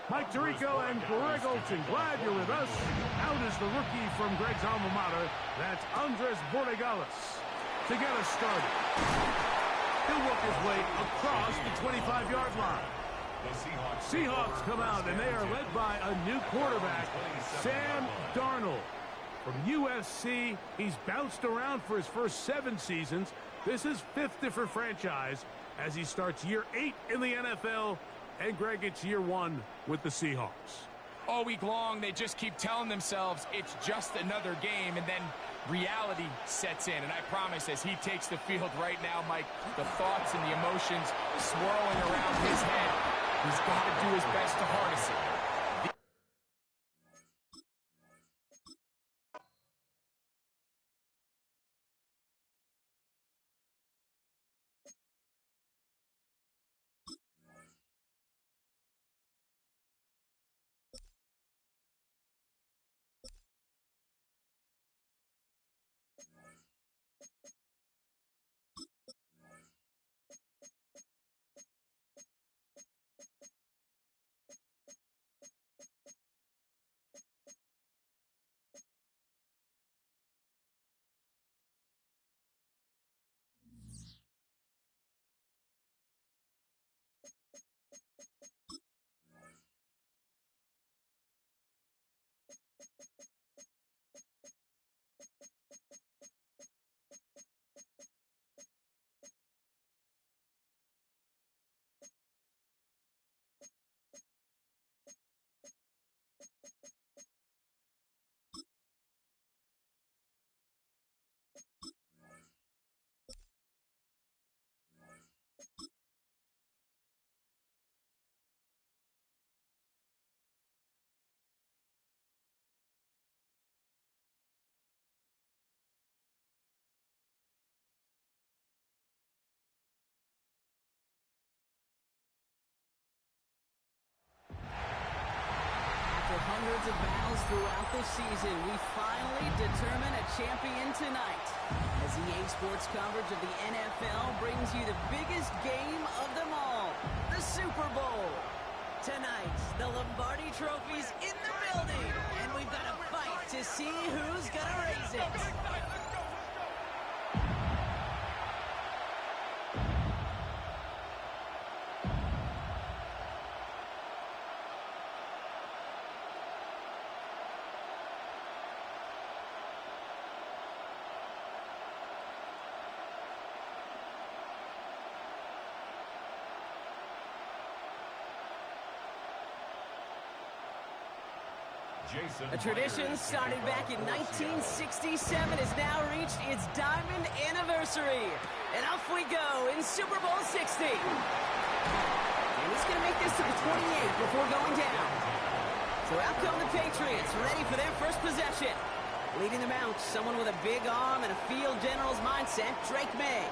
Mike Tirico and Greg Olson, glad you're with us. Out is the rookie from Greg's alma mater. That's Andres Borregales to get us started. He'll work his way across the 25-yard line. The Seahawks come out, and they are led by a new quarterback, Sam Darnold. From USC, he's bounced around for his first 7 seasons. This is 5th different franchise as he starts year 8 in the NFL. And, Greg, it's year 1 with the Seahawks. All week long, they just keep telling themselves it's just another game, and then reality sets in. And I promise, as he takes the field right now, Mike, the thoughts and the emotions swirling around his head, he's got to do his best to harness it. Hundreds of battles throughout the season, we finally determine a champion tonight. As EA Sports coverage of the NFL brings you the biggest game of them all, the Super Bowl. Tonight, the Lombardi Trophy's in the building, and we've got a fight to see who's gonna raise it. A tradition started back in 1967 has now reached its diamond anniversary. And off we go in Super Bowl 60. And he's going to make this to the 28 before going down. So out come the Patriots, ready for their first possession. Leading them out, someone with a big arm and a field general's mindset, Drake May.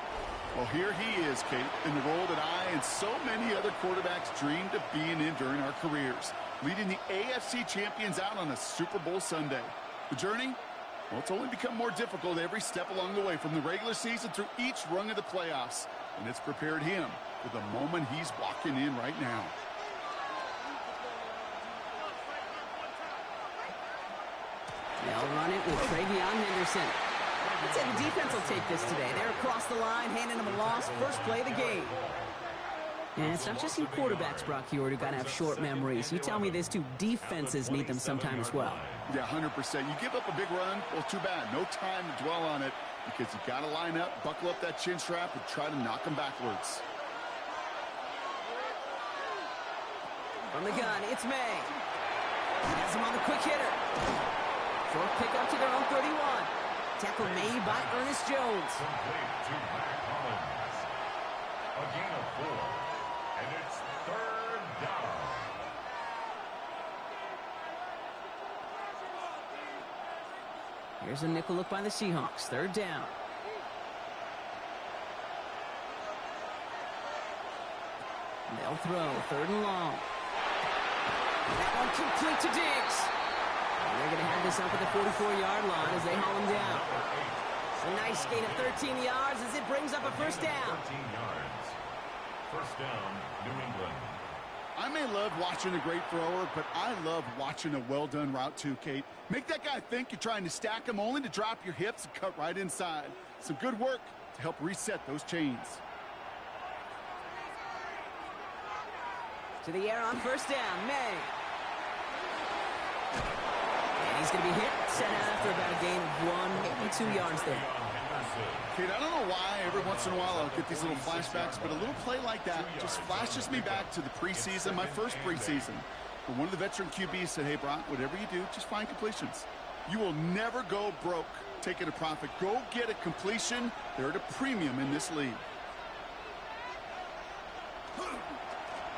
Well, here he is, Kate, in the role that I and so many other quarterbacks dreamed of being in during our careers, leading the AFC champions out on a Super Bowl Sunday. The journey? Well, it's only become more difficult every step along the way, from the regular season through each rung of the playoffs. And it's prepared him for the moment he's walking in right now. They'll run it with Travion Henderson. I'd say the defense will take this today. They're across the line, handing them a loss. First play of the game. And it's not just you quarterbacks, Brock Huard, who got to have short memories. You tell me this too, defenses need them sometime as well. Yeah, 100%. You give up a big run, well, too bad. No time to dwell on it, because you got to line up, buckle up that chin strap, and try to knock them backwards. From the gun, it's May. Has him on the quick hitter. Short pickup to their own 31. Tackle made by Ernest Jones. Complete to Mac Hollins. A gain of 4. And it's 3rd down. Here's a nickel look by the Seahawks. 3rd down. They'll throw. 3rd and long. And that one complete to Diggs. And they're going to have this up at the 44-yard line as they haul him down. A nice gain of 13 yards as it brings up a 1st down. 13 yards. 1st down, New England. I may love watching a great thrower, but I love watching a well-done route too, Kate. Make that guy think you're trying to stack him only to drop your hips and cut right inside. Some good work to help reset those chains. To the air on first down, May. And he's going to be hit, set out after about a gain of 1, maybe 2 yards there. Kate, I don't know why every once in a while I'll get these little flashbacks, but a little play like that just flashes me back to the preseason, my first preseason. But one of the veteran QBs said, hey, Brock, whatever you do, just find completions. You will never go broke taking a profit. Go get a completion. They're at a premium in this league.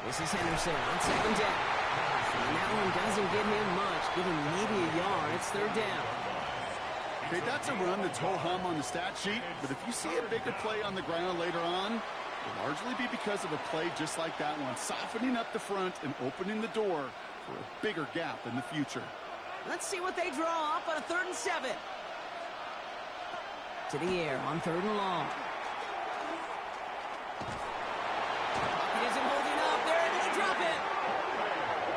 This is Henderson on second down. And that one doesn't give him much. Give him maybe a yard. It's third down. Okay, that's a run that's ho-hum on the stat sheet, but if you see a bigger play on the ground later on, it'll largely be because of a play just like that one, softening up the front and opening the door for a bigger gap in the future. Let's see what they draw up on a 3rd and 7. To the air on 3rd and long. He isn't holding up. They're able to drop it.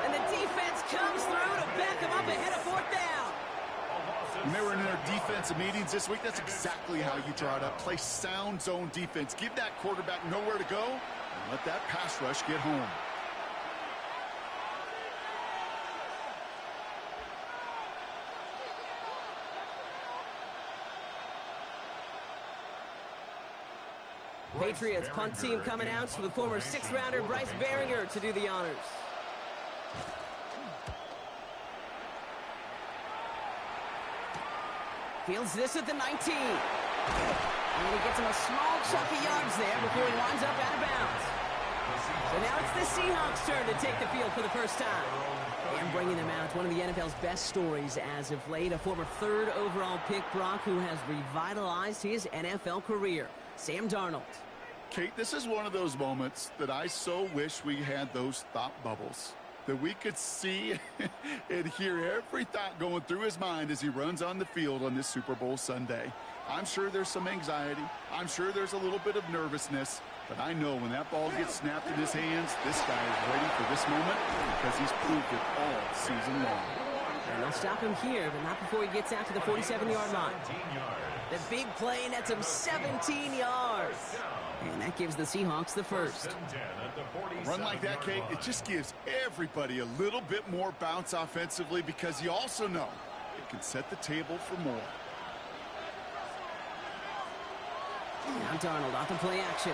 And the defense comes through to back him up ahead of 4th down. When they were in their defensive meetings this week, that's exactly how you draw it up. Play sound zone defense. Give that quarterback nowhere to go and let that pass rush get home. Patriots punt team coming out for the former 6th-rounder Bryce Baringer to do the honors. Fields this at the 19. And he gets him a small chunk of yards there before he winds up out of bounds. So now it's the Seahawks' turn to take the field for the first time. And bringing them out, one of the NFL's best stories as of late, a former 3rd overall pick, Brock, who has revitalized his NFL career, Sam Darnold. Kate, this is one of those moments that I so wish we had those thought bubbles, that we could see and hear every thought going through his mind as he runs on the field on this Super Bowl Sunday. I'm sure there's some anxiety. I'm sure there's a little bit of nervousness. But I know when that ball gets snapped in his hands, this guy is ready for this moment because he's proved it all season long. And they'll stop him here, but not before he gets out to the 47-yard line. The big play nets him 17 yards. And that gives the Seahawks the first. A run like that, Kate, it just gives everybody a little bit more bounce offensively because you also know it can set the table for more. Now Darnold off the play action.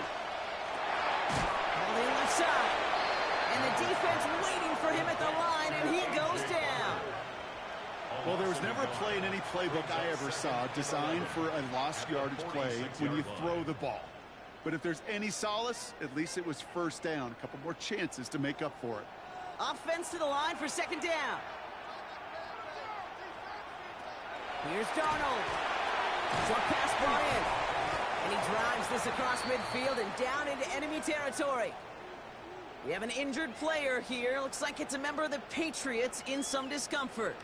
Holding left side. And the defense waiting for him at the line, and he goes down. Well, there was never a play in any playbook I ever saw designed for a lost yardage play when you throw the ball. But if there's any solace, at least it was first down. A couple more chances to make up for it. Offense to the line for second down. Here's Darnold. Short pass brought in. And he drives this across midfield and down into enemy territory. We have an injured player here. Looks like it's a member of the Patriots in some discomfort.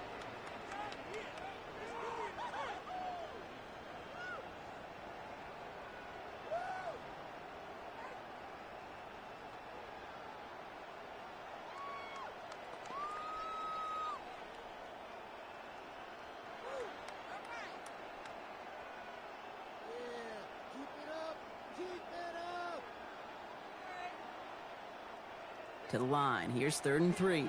To the line. Here's 3rd and 3.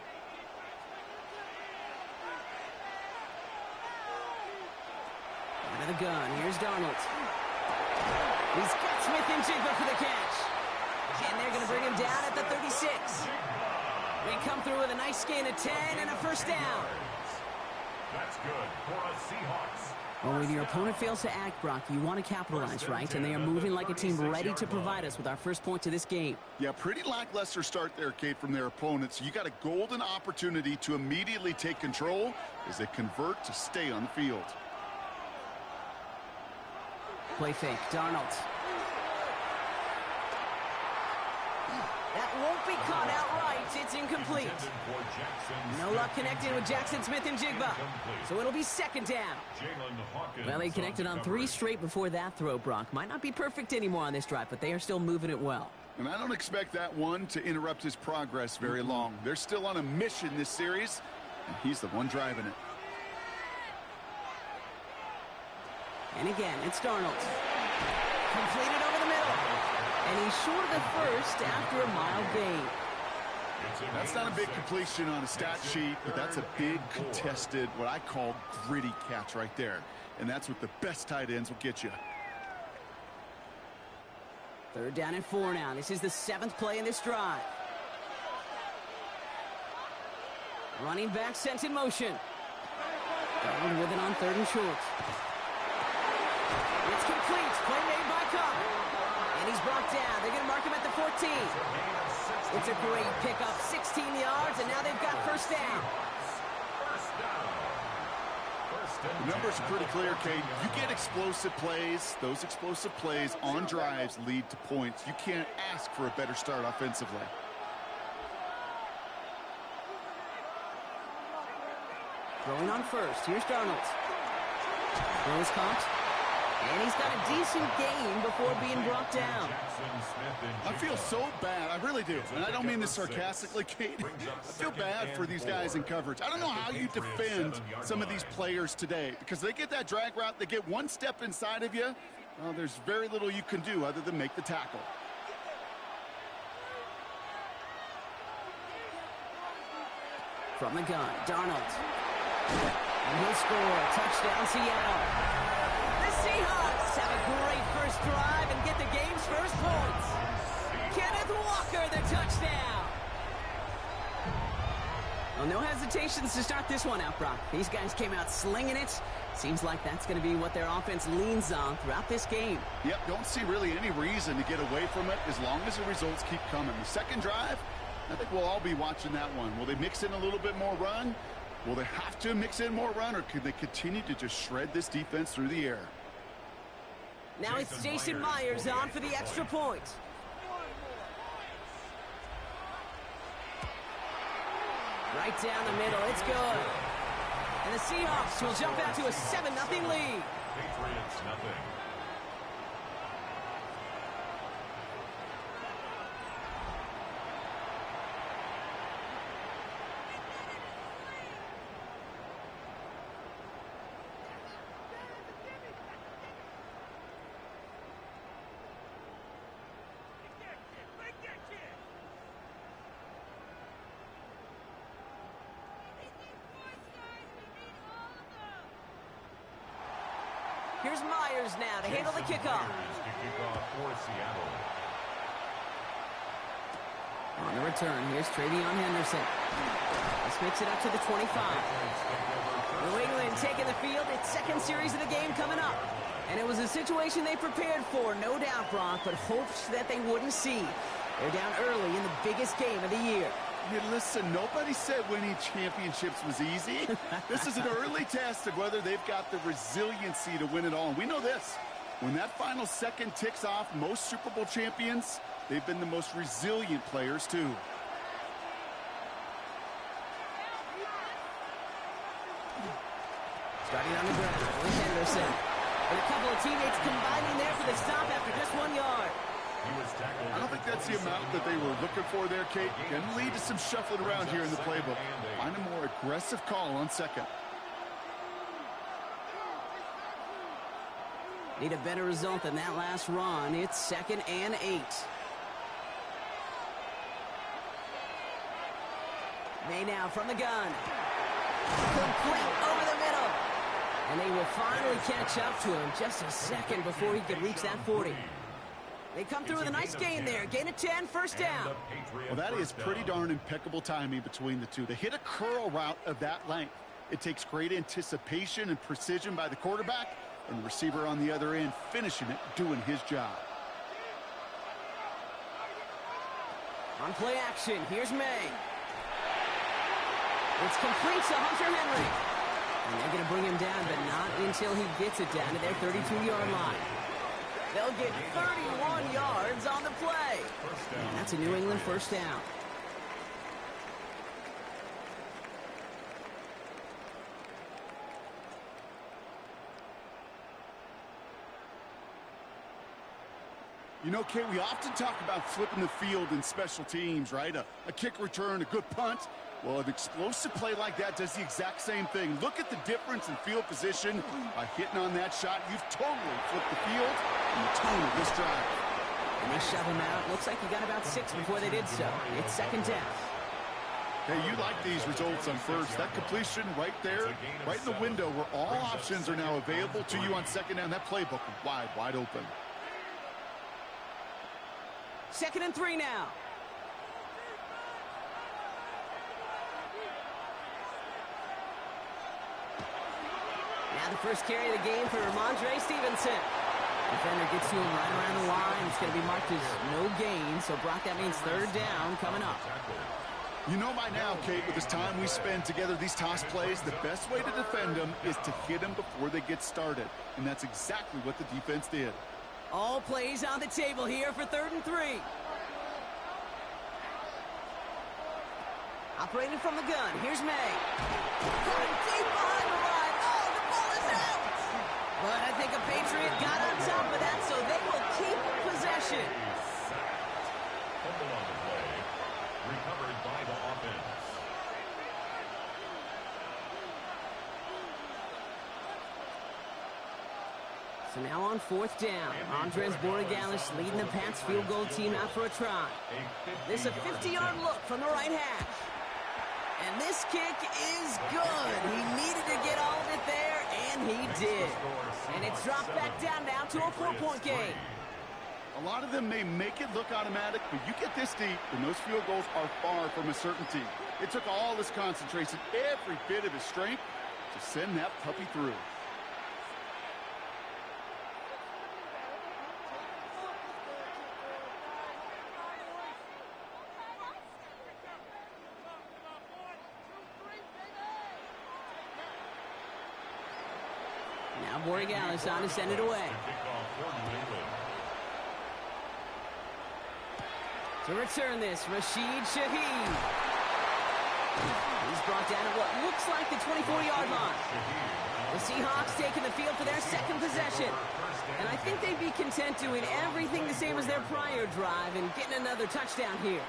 Out of the gun. Here's Darnold. He's got Smith and Jigba for the catch. And they're going to bring him down at the 36. They come through with a nice gain of 10 and a first down. That's good for a Seahawks. Well, when your opponent fails to act, Brock, you want to capitalize, right? And they are moving like a team ready to provide us with our first point to this game. Yeah, pretty lackluster start there, Kate, from their opponents. You got a golden opportunity to immediately take control as they convert to stay on the field. Play fake. Darnold. That won't be caught outright. It's incomplete. No luck connecting with Jackson Smith-Njigba. So it'll be second down. Well, they connected on 3 straight before that throw, Brock. Might not be perfect anymore on this drive, but they are still moving it well. And I don't expect that one to interrupt his progress very long. They're still on a mission this series, and he's the one driving it. And again, it's Darnold. Completed over the middle. And he's short of the first after a mild gain. That's not a big completion on a stat sheet, but that's a big contested, what I call gritty catch right there. And that's what the best tight ends will get you. Third down and 4 now. This is the 7th play in this drive. Running back sent in motion. Darnold with it on 3rd and short. It's complete. Play made by Cobb. And he's brought down. They're going to mark him at the 14. It's a great pickup. 16 yards, and now they've got first down. The numbers are pretty clear, Kate. You get explosive plays. Those explosive plays on drives lead to points. You can't ask for a better start offensively. Throwing on first. Here's Darnold. Throw is caught. And he's got a decent gain before being brought down. I feel so bad. I really do. And I don't mean this sarcastically, Kate. I feel bad for these guys in coverage. I don't know how you defend some of these players today, because they get that drag route, they get one step inside of you. Well, there's very little you can do other than make the tackle. From the gun, Darnold. And he'll score. Touchdown, Seattle. The Seahawks have a great first drive and get the game's first points. Kenneth Walker, the touchdown. Well, no hesitations to start this one out, Brock. These guys came out slinging it. Seems like that's going to be what their offense leans on throughout this game. Yep, don't see really any reason to get away from it as long as the results keep coming. The second drive, I think we'll all be watching that one. Will they mix in a little bit more run? Will they have to mix in more run, or can they continue to just shred this defense through the air? Now it's Jason Myers on for the extra point. Right down the middle, it's good. And the Seahawks will jump out to a 7-0 lead. Patriots nothing. Here's Myers now to handle the kickoff. For Seattle. On the return, here's Travion Henderson. This makes it up to the 25. New England taking the field. Its second series of the game coming up. And it was a situation they prepared for, no doubt, Brock, but hoped that they wouldn't see. They're down early in the biggest game of the year. Hey, listen, nobody said winning championships was easy. This is an early test of whether they've got the resiliency to win it all. And we know this. When that final second ticks off, most Super Bowl champions, they've been the most resilient players, too. Starting on the ground with Henderson. And a couple of teammates combining there for the stop after just 1 yard. I don't think that's the amount that they were looking for there, Kate. Can lead to some shuffling around here in the playbook. Find a more aggressive call on second. Need a better result than that last run. It's 2nd and 8. May now from the gun. Complete over the middle. And they will finally catch up to him just a second before he could reach that 40. They come through with a nice gain there. Gain of 10, first down. Well, that is pretty darn impeccable timing between the two. They hit a curl route of that length. It takes great anticipation and precision by the quarterback, and the receiver on the other end finishing it, doing his job. On play action, here's May. It's complete to Hunter Henry. And they're going to bring him down, but not until he gets it down to their 32-yard line. They'll get 31 yards on the play. And that's a New England first down. You know, Kate, we often talk about flipping the field in special teams, right? A kick return, a good punt. Well, an explosive play like that does the exact same thing. Look at the difference in field position. By hitting on that shot, you've totally flipped the field and the tone of this drive. And they shove him out. Looks like he got about 6 before they did so. It's second down. Hey, you like these results on first. That completion right there, right in the window where all options are now available to you on second down. That playbook wide open. 2nd and 3 now. Now the first carry of the game for Ramondre Stevenson. Defender gets to him right around the line. It's going to be marked as no gain. So, Brock, that means 3rd down coming up. You know by now, Kate, with this time we spend together, these toss plays, the best way to defend them is to hit them before they get started. And that's exactly what the defense did. All plays on the table here for 3rd and 3. Operating from the gun, here's May. Going deep behind the line. Oh, the ball is out! But I think a Patriot got on top of that, so they will keep possession. Fumble on the play. Recovered by the offense. So now on 4th down, Andres Borregales leading the Pats field goal team out for a try. This is a 50-yard look from the right hash. And this kick is good. He needed to get all of it there, and he did. And it's dropped back down now to a 4-point game. A lot of them may make it look automatic, but you get this deep, and those field goals are far from a certainty. It took all his concentration, every bit of his strength, to send that puppy through. Now Borregales on to send it away. To return this, Rashid Shaheed. He's brought down at what looks like the 24-yard line. The Seahawks taking the field for their 2nd possession. And I think they'd be content doing everything the same as their prior drive and getting another touchdown here.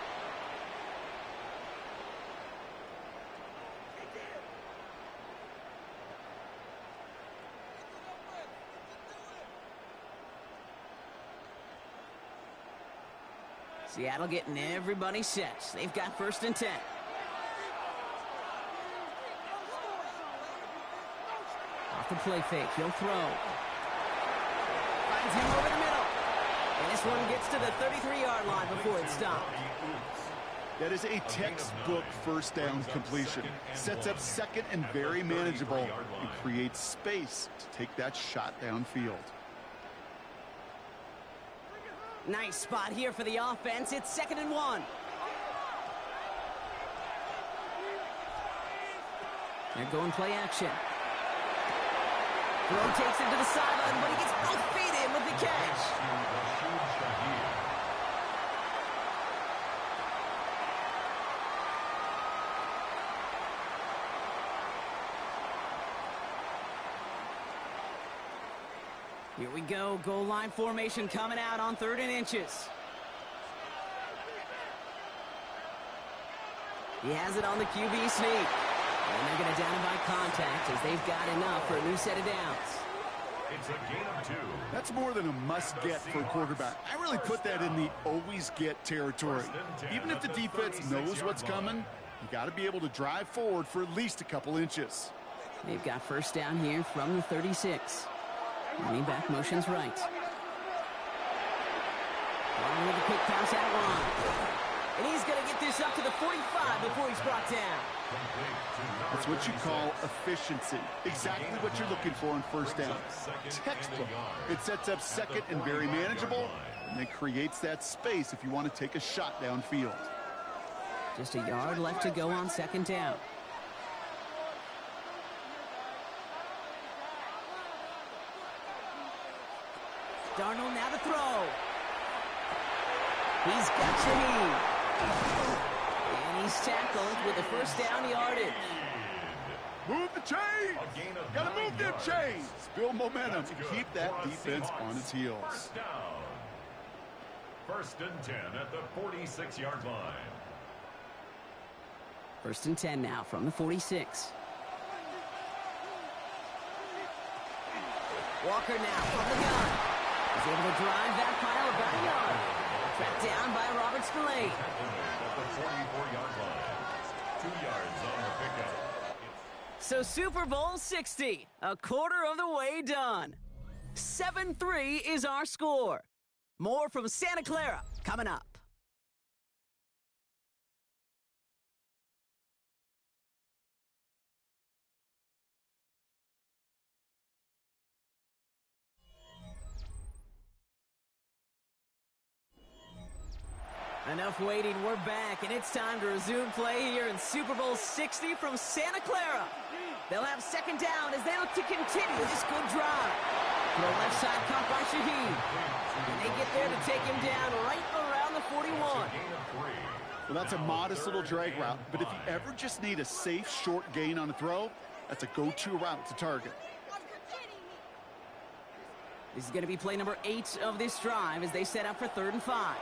Seattle getting everybody set. They've got 1st and 10. Off the play fake, he'll throw. Finds him over the middle. And this one gets to the 33-yard line before it's stopped. That is a textbook 1st down completion. Sets up 2nd and very manageable and creates space to take that shot downfield. Nice spot here for the offense. It's 2nd and 1. They're going play action. Throw takes him to the sideline, but he gets both feet in with the catch. Here we go. Goal line formation coming out on 3rd and inches. He has it on the QB sneak. And they're going to down him by contact as they've got enough for a new set of downs. It's a gain of 2. That's more than a must-get for a quarterback. I really put that in the always-get territory. Even if the defense knows what's coming, you got to be able to drive forward for at least a couple inches. They've got 1st down here from the 36. Running back motions right. Along with a quick pass out line. And he's going to get this up to the 45 before he's brought down. That's what you call efficiency. Exactly what you're looking for on 1st down. Textbook. It sets up 2nd and very manageable, and it creates that space if you want to take a shot downfield. Just a yard left to go on 2nd down. Darnold now the throw. He's got Shaheed. And he's tackled with a first down yardage. Move the chains. Got to move them chains. Build momentum and keep that defense on its heels. First down. 1st and 10 at the 46-yard line. 1st and 10 now from the 46. Walker now from the gun. He's able to drive that pile about a yard. Tracked down by Robert Spillane. At the 44-yard line. 2 yards on the pickup. So Super Bowl 60, a quarter of the way done. 7-3 is our score. More from Santa Clara coming up. Enough waiting, we're back, and it's time to resume play here in Super Bowl 60 from Santa Clara. They'll have 2nd down as they look to continue this good drive. Throw left side caught by Shaheed. And they get there to take him down right around the 41. Well, that's a modest little drag route, but if you ever just need a safe, short gain on a throw, that's a go-to route to target. This is going to be play number 8 of this drive as they set up for 3rd and 5.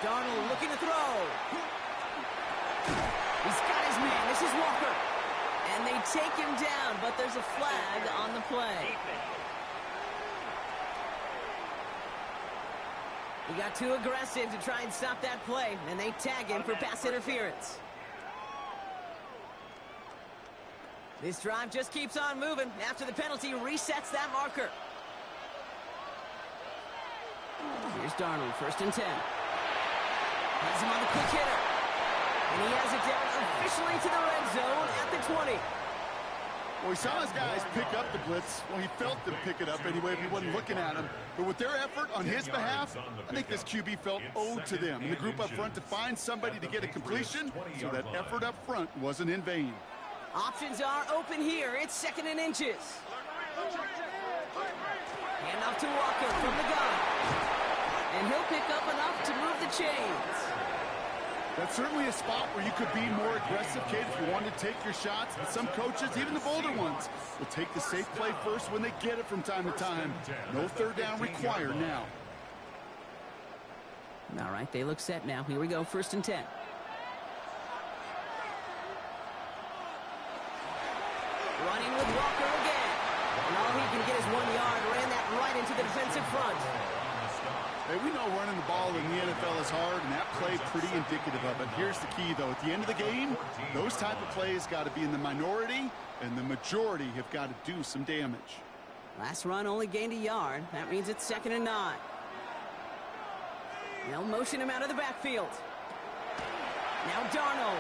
Darnold looking to throw. He's got his man. This is Walker. And they take him down, but there's a flag on the play. He got too aggressive to try and stop that play, and they tag him for pass interference. This drive just keeps on moving. After the penalty, resets that marker. Here's Darnold, 1st and 10. Has him on the quick hitter. And he has it down officially to the red zone at the 20. Well, he saw his guys pick up the blitz. Well, he felt them pick it up anyway if he wasn't looking at him. But with their effort on his behalf, I think this QB felt owed to them. And the group up front to find somebody to get a completion, so that effort up front wasn't in vain. Options are open here. It's 2nd and inches. Hand off to Walker from the gun. And he'll pick up enough to move the chains. That's certainly a spot where you could be more aggressive, kid, if you wanted to take your shots. And some coaches, even the bolder ones, will take the safe play first when they get it from time to time. No 3rd down required now. All right, they look set now. Here we go, 1st and 10. Running with Walker again. And all he can get is 1 yard. Ran that right into the defensive front. Hey, we know running the ball in the NFL is hard, and that play pretty indicative of it. Here's the key, though. At the end of the game, those type of plays got to be in the minority, and the majority have got to do some damage. Last run only gained a yard. That means it's 2nd and 9. They'll motion him out of the backfield. Now Darnold.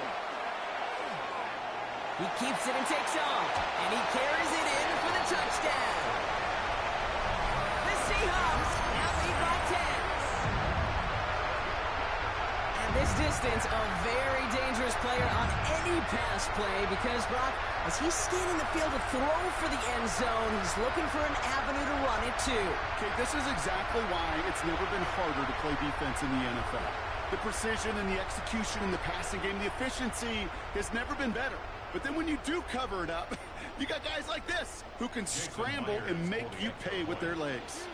He keeps it and takes off. And he carries it in for the touchdown. The Seahawks now lead by 10. And this distance, a very dangerous player on any pass play because, Brock, as he's scanning the field to throw for the end zone, he's looking for an avenue to run it to. Okay, this is exactly why it's never been harder to play defense in the NFL. The precision and the execution in the passing game, the efficiency has never been better. But then when you do cover it up, you got guys like this who can scramble and make you pay with their legs.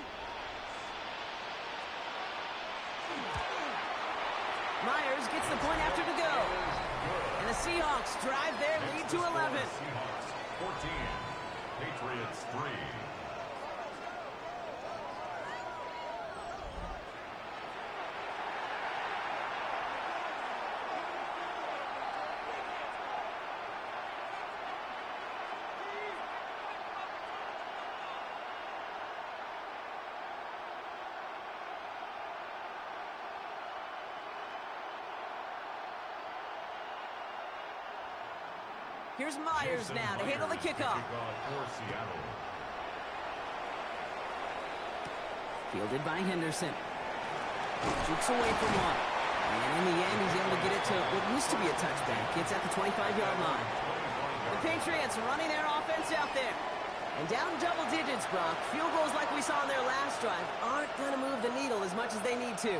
Myers gets the point after to go. And the Seahawks drive their lead to 11. Seahawks 14, Patriots 3. Here's Myers now to handle the kickoff. Fielded by Henderson. Jukes away from one. And in the end, he's able to get it to what used to be a touchback. It's at the 25-yard line. The Patriots running their offense out there. And down double digits, Brock. Field goals like we saw on their last drive aren't going to move the needle as much as they need to.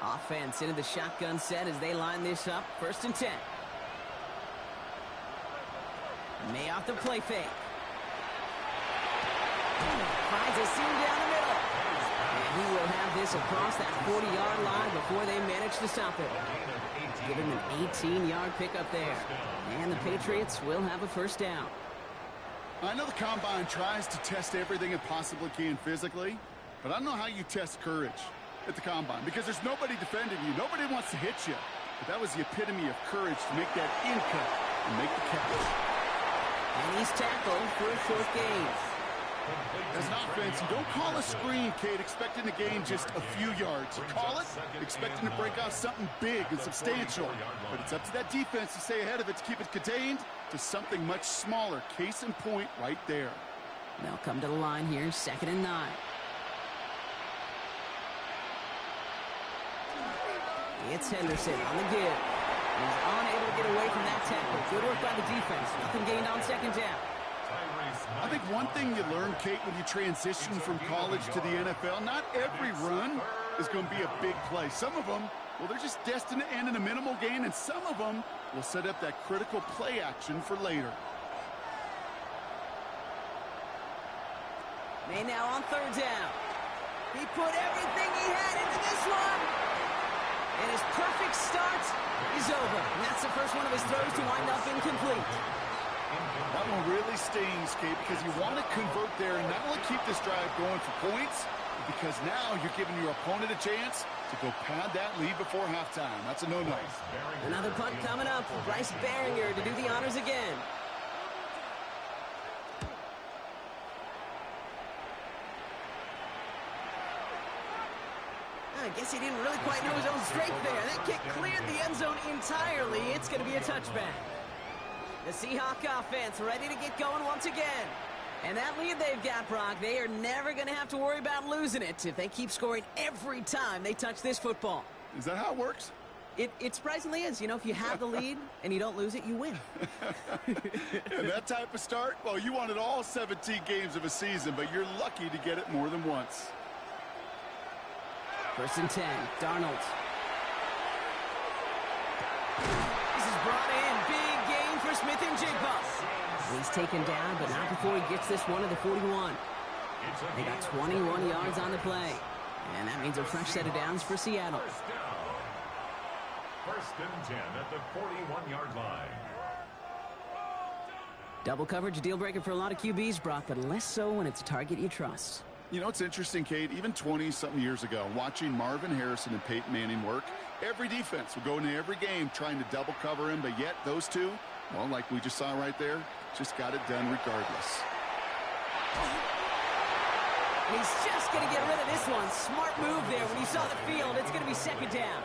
Offense into the shotgun set as they line this up. 1st and 10. May off the play fake. Finds a seam down the middle. And he will have this across that 40-yard line before they manage to stop it. Give him an 18-yard pickup there. And the Patriots will have a 1st down. I know the Combine tries to test everything it possibly can physically, but I don't know how you test courage at the Combine, because there's nobody defending you. Nobody wants to hit you. But that was the epitome of courage to make that in cut and make the catch. And he's tackled for a 4th gain. As an offense, you don't call a screen, Kate, expecting to gain just a few yards. You call it expecting to break out something big and substantial. But it's up to that defense to stay ahead of it, to keep it contained to something much smaller. Case in point right there. They'll come to the line here, 2nd and 9. It's Henderson on the give. He's unable to get away from that tackle. Good work by the defense. Nothing gained on 2nd down. I think one thing you learn, Kate, when you transition from college to the NFL, not every run is going to be a big play. Some of them, well, they're just destined to end in a minimal gain, and some of them will set up that critical play action for later. May now on 3rd down. He put everything he had into this one. And his perfect start is over. And that's the first one of his throws to wind up incomplete. That one really stings, Kate, because you want to convert there and not only keep this drive going for points, but because now you're giving your opponent a chance to go pad that lead before halftime. That's a no-no. Another punt coming up for Bryce Baringer to do the honors again. I guess he didn't really quite know his own strength there. That kick cleared the end zone entirely. It's going to be a touchback. The Seahawk offense ready to get going once again. And that lead they've got, Brock, they are never going to have to worry about losing it if they keep scoring every time they touch this football. Is that how it works? It surprisingly is. You know, if you have the lead and you don't lose it, you win. And that type of start, well, you wanted all 17 games of a season, but you're lucky to get it more than once. 1st and 10, Darnold. This is brought in. Big gain for Smith and Jigba. He's taken down, but not before he gets this one to the 41. They got 21 yards on the play. And that means a fresh set of downs for Seattle. 1st and 10 at the 41-yard line. Double coverage, a deal breaker for a lot of QBs, Brock, but less so when it's a target you trust. You know, it's interesting, Kate, even 20-something years ago, watching Marvin Harrison and Peyton Manning work, every defense would go into every game trying to double cover him, but yet those two, well, like we just saw right there, just got it done regardless. And he's just going to get rid of this one. Smart move there. When he saw the field, it's going to be 2nd down.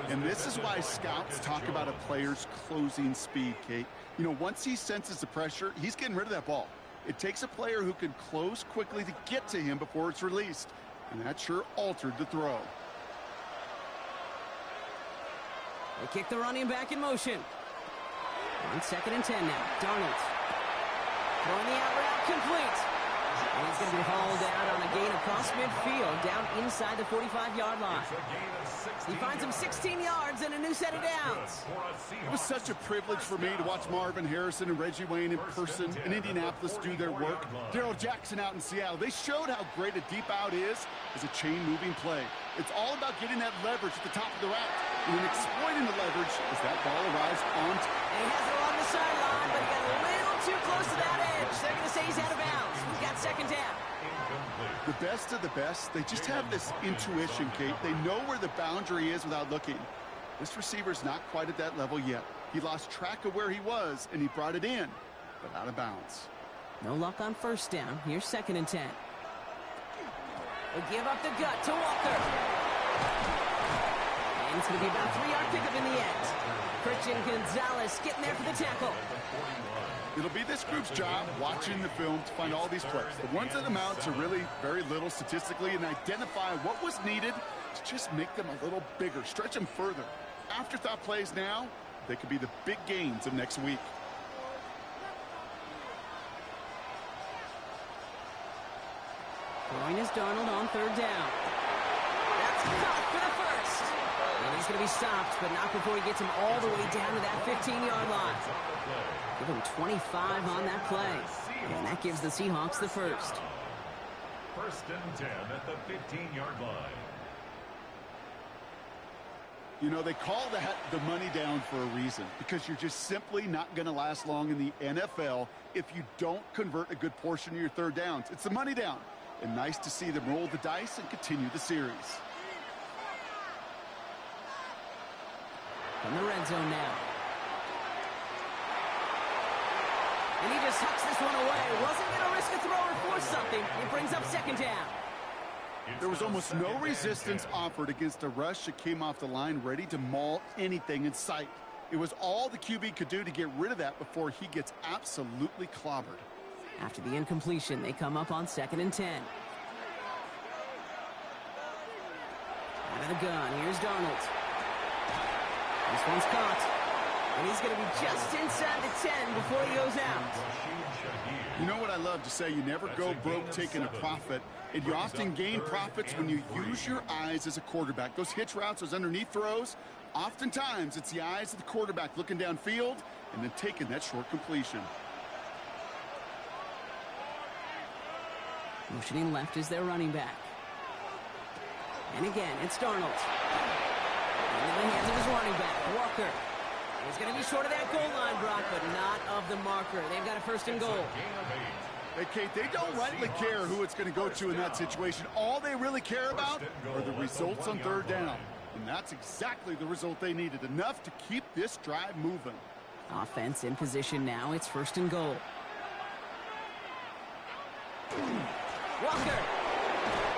And this is why scouts talk about a player's closing speed, Kate. You know, once he senses the pressure, he's getting rid of that ball. It takes a player who can close quickly to get to him before it's released. And that sure altered the throw. They kick the running back in motion. On 2nd and 10 now. Darnold. Throwing the out route complete. And he's going to be hauled out on a gain across midfield, down inside the 45-yard line. He finds him 16 yards and a new set of downs. It was such a privilege for me to watch Marvin Harrison and Reggie Wayne in person in Indianapolis do their work. Darrell Jackson out in Seattle. They showed how great a deep out is as a chain-moving play. It's all about getting that leverage at the top of the route and then exploiting the leverage as that ball arrives on. And he has it along the sideline, but he got a little too close to that edge. They're going to say he's out of bounds. We've got 2nd down. The best of the best, they just have this intuition, Kate. They know where the boundary is without looking. This receiver's not quite at that level yet. He lost track of where he was, and he brought it in, but out of bounds. No luck on 1st down. Here's 2nd and 10. They give up the gut to Walker. And it's going to be about a 3-yard pickup in the end. Christian Gonzalez getting there for the tackle. It'll be this group's job, watching the film, to find all these plays. The ones that amount to really very little statistically and identify what was needed to just make them a little bigger, stretch them further. Afterthought plays now, they could be the big gains of next week. Throwing is Darnold on third down. That's caught for the first. And he's going to be stopped, but not before he gets him all the way down to that 15-yard line. Give him 25 on that play. And that gives the Seahawks the first. First and 10 at the 15-yard line. You know, they call that the money down for a reason, because you're just simply not going to last long in the NFL if you don't convert a good portion of your third downs. It's the money down. And nice to see them roll the dice and continue the series. From the red zone now. And he just hucks this one away. Wasn't going to risk a throw or force something. It brings up second down. There was almost no resistance offered against a rush that came off the line ready to maul anything in sight. It was all the QB could do to get rid of that before he gets absolutely clobbered. After the incompletion, they come up on 2nd and 10. Out of the gun, here's Darnold. This one's caught. And he's going to be just inside the 10 before he goes out. You know what I love to say? You never go broke taking a profit. And you often gain profits when you use your eyes as a quarterback. Those hitch routes, those underneath throws, oftentimes it's the eyes of the quarterback looking downfield and then taking that short completion. Motioning left is their running back. And again, it's Darnold. Into the hands of his running back, Walker. He's going to be short of that goal line, Brock, but not of the marker. They've got a first and goal. Hey, Kate, they don't rightly care who it's going to go to in that situation. All they really care about are the results on third down. And that's exactly the result they needed. Enough to keep this drive moving. Offense in position now. It's first and goal. Walker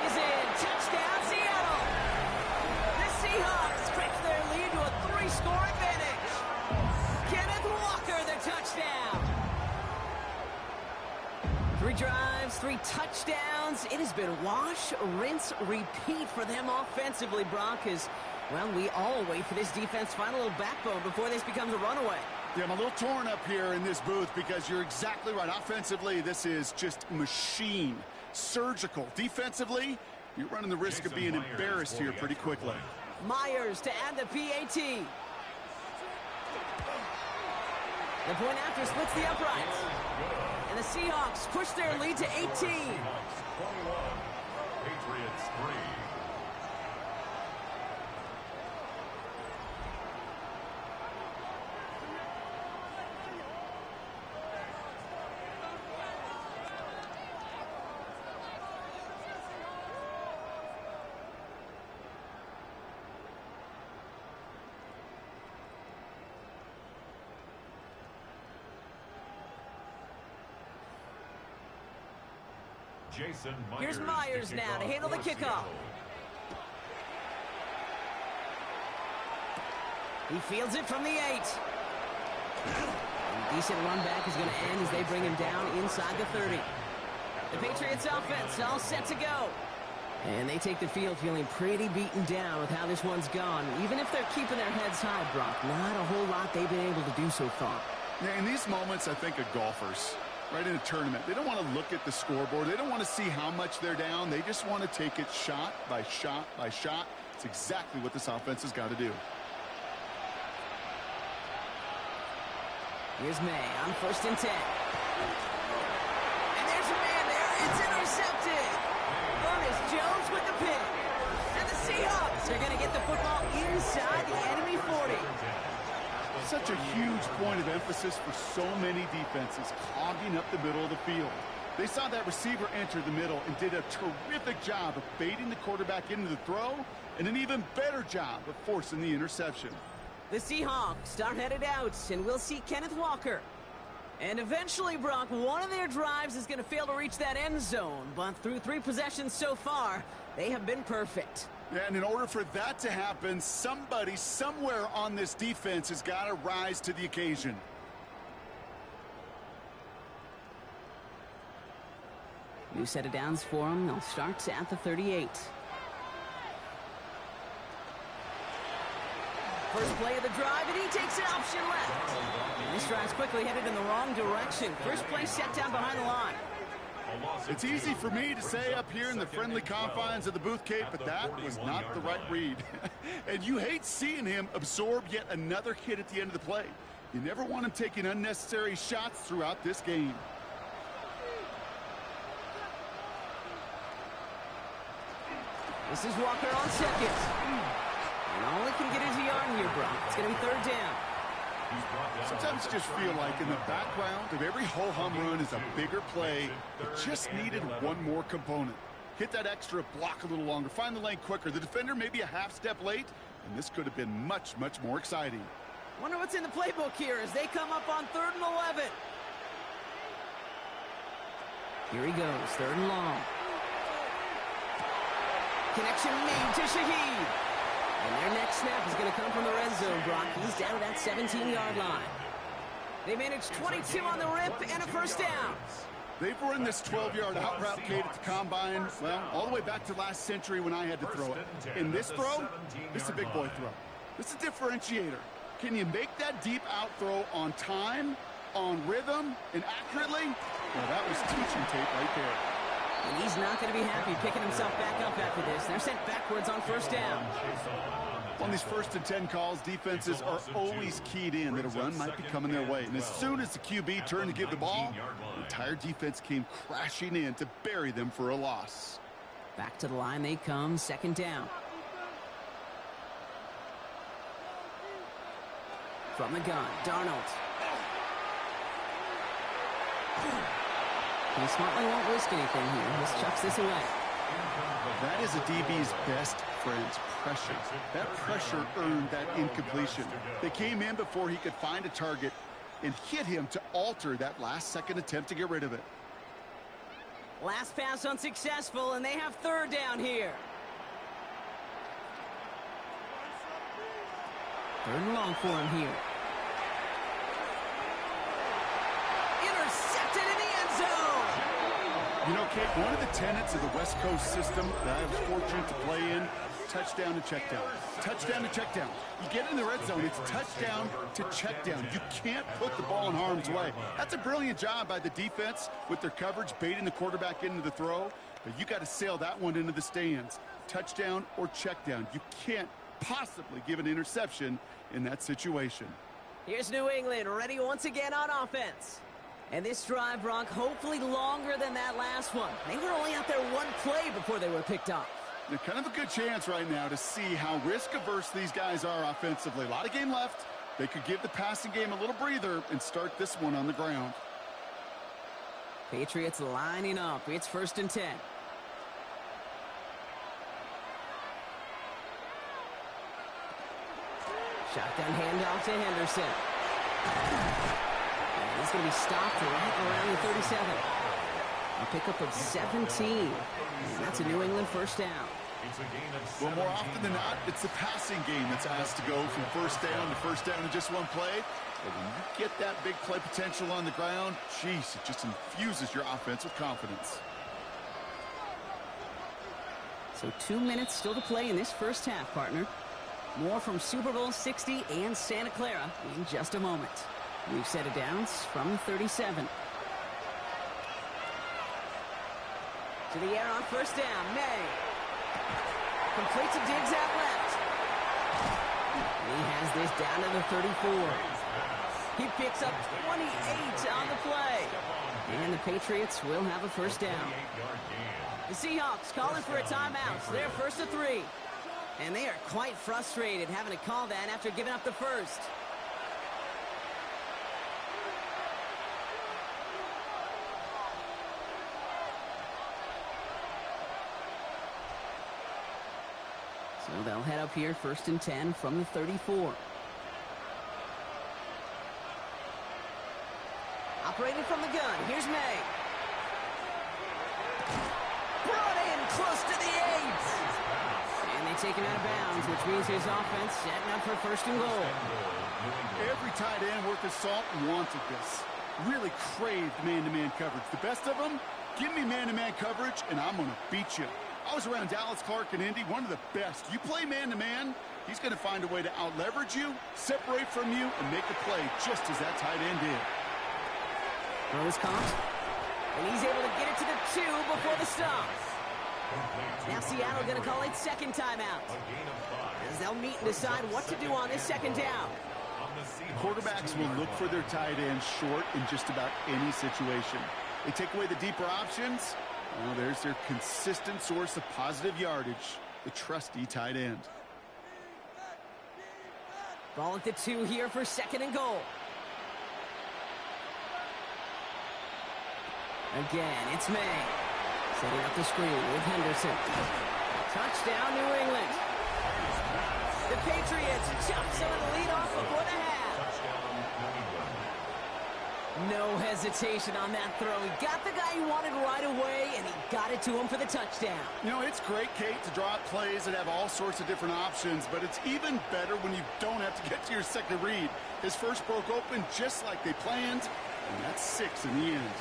is in. Touchdown, Seattle. The Seahawks stretch their lead to a 3-score advantage. Kenneth Walker, the touchdown. 3 drives, 3 touchdowns. It has been wash, rinse, repeat for them offensively, Brock, as, well, we all wait for this defense to find a little backbone before this becomes a runaway. Yeah, I'm a little torn up here in this booth because you're exactly right. Offensively, this is just machine. Surgical. Defensively, you're running the risk of being embarrassed here pretty quickly. Myers to add the PAT. The point after splits the uprights. And the Seahawks push their lead to 18. Patriots 3. Here's Myers now to handle the kickoff. He fields it from the 8. And decent run back is going to end as they bring him down inside the 30. The Patriots offense all set to go. And they take the field feeling pretty beaten down with how this one's gone. Even if they're keeping their heads high, Brock, not a whole lot they've been able to do so far. Yeah, in these moments, I think of golfers. Right in a tournament, they don't want to look at the scoreboard. They don't want to see how much they're down. They just want to take it shot by shot by shot. It's exactly what this offense has got to do. Here's May on 1st and 10. And there's a man there. It's intercepted. Ernest Jones with the pick. And the Seahawks are going to get the football inside the enemy 40. Such a huge point of emphasis for so many defenses, clogging up the middle of the field. They saw that receiver enter the middle and did a terrific job of baiting the quarterback into the throw, and an even better job of forcing the interception. The Seahawks are headed out, and we'll see Kenneth Walker. And eventually, Brock, one of their drives is going to fail to reach that end zone, but through 3 possessions so far, they have been perfect. Yeah, and in order for that to happen, somebody somewhere on this defense has got to rise to the occasion. New set of downs for them. They'll start at the 38. First play of the drive, and he takes an option left. And this drive's quickly headed in the wrong direction. First play set down behind the line. It's easy for me to say up here in the friendly confines of the booth, Kate, but that was not the right read. And you hate seeing him absorb yet another hit at the end of the play. You never want him taking unnecessary shots throughout this game. This is Walker on second. And all he can get is a yard here, Brock. It's going to be third down. Sometimes you just feel like in the background of every ho-hum run is a bigger play that just needed one more component. Hit that extra block a little longer, find the lane quicker. The defender may be a half step late, and this could have been much, much more exciting. Wonder what's in the playbook here as they come up on 3rd and 11. Here he goes, 3rd and long. Connection made to Shaheed. And their next snap is going to come from the red zone, Brock. He's down to that 17-yard line. They managed 22 on the rip and a first down. They've run this 12-yard out route, Kate, at the combine, well, all the way back to last century when I had to throw it. In this throw, this is a big boy throw. This is a differentiator. Can you make that deep out throw on time, on rhythm, and accurately? Well, that was teaching tape right there. And he's not going to be happy picking himself back up after this. They're sent backwards on first down. On these 1st and 10 calls, defenses are always keyed in that a run might be coming their way. And as soon as the QB turned to give the ball, the entire defense came crashing in to bury them for a loss. Back to the line they come, 2nd down. From the gun, Darnold. He smartly won't risk anything here. Just chucks this away. That is a DB's best friend's pressure. That pressure earned that incompletion. They came in before he could find a target and hit him to alter that last-second attempt to get rid of it. Last pass unsuccessful, and they have 3rd down here. 3rd and long for him here. Intercepted in the end zone. You know, Kate, one of the tenets of the West Coast system that I was fortunate to play in, touchdown to check down. Touchdown to check down. You get in the red zone, it's touchdown to check down. You can't put the ball in harm's way. That's a brilliant job by the defense with their coverage, baiting the quarterback into the throw. But you got to sail that one into the stands. Touchdown or check down. You can't possibly give an interception in that situation. Here's New England ready once again on offense. And this drive, Brock, hopefully longer than that last one. They were only out there one play before they were picked off. They're kind of a good chance right now to see how risk-averse these guys are offensively. A lot of game left. They could give the passing game a little breather and start this one on the ground. Patriots lining up. It's 1st and 10. Shotgun handoff to Henderson. And he's going to be stopped right around the 37. A pickup of 17. And that's a New England first down. Well, more often than not, it's the passing game that's asked to go from first down in just one play. But when you get that big play potential on the ground, geez, it just infuses your offense with confidence. So 2 minutes still to play in this first half, partner. More from Super Bowl 60 and Santa Clara in just a moment. We've set it down from 37. To the air on first down, May. Completes a Diggs out left. And he has this down to the 34. He picks up 28 on the play. And the Patriots will have a first down. The Seahawks calling for a timeout. So they're 1st and 3. And they are quite frustrated having to call that after giving up the first. So they'll head up here 1st and 10 from the 34. Operating from the gun, here's May. Brought in close to the 8. And they take him out of bounds, which means his offense setting up for 1st and goal. Every tight end worth his salt wanted this. Really craved man-to-man coverage. The best of them, give me man-to-man coverage and I'm going to beat you. I was around Dallas Clark and Indy, one of the best. You play man-to-man, He's going to find a way to out-leverage you, separate from you, and make a play just as that tight end did. Throws caught. And he's able to get it to the 2 before the stop. Now Seattle going to call it second timeout, as they'll meet and decide what to do on this second down. Quarterbacks will look for their tight end short in just about any situation. They take away the deeper options. Well, there's their consistent source of positive yardage, the trusty tight end. Ball at the 2 here for second and goal. Again, it's May. Setting up the screen with Henderson. Touchdown, New England. The Patriots jump some of the lead off before the half. No hesitation on that throw. He got the guy he wanted right away, and he got it to him for the touchdown. You know, it's great, Kate, to draw up plays that have all sorts of different options, but it's even better when you don't have to get to your second read. His first broke open just like they planned, and that's 6 in the end.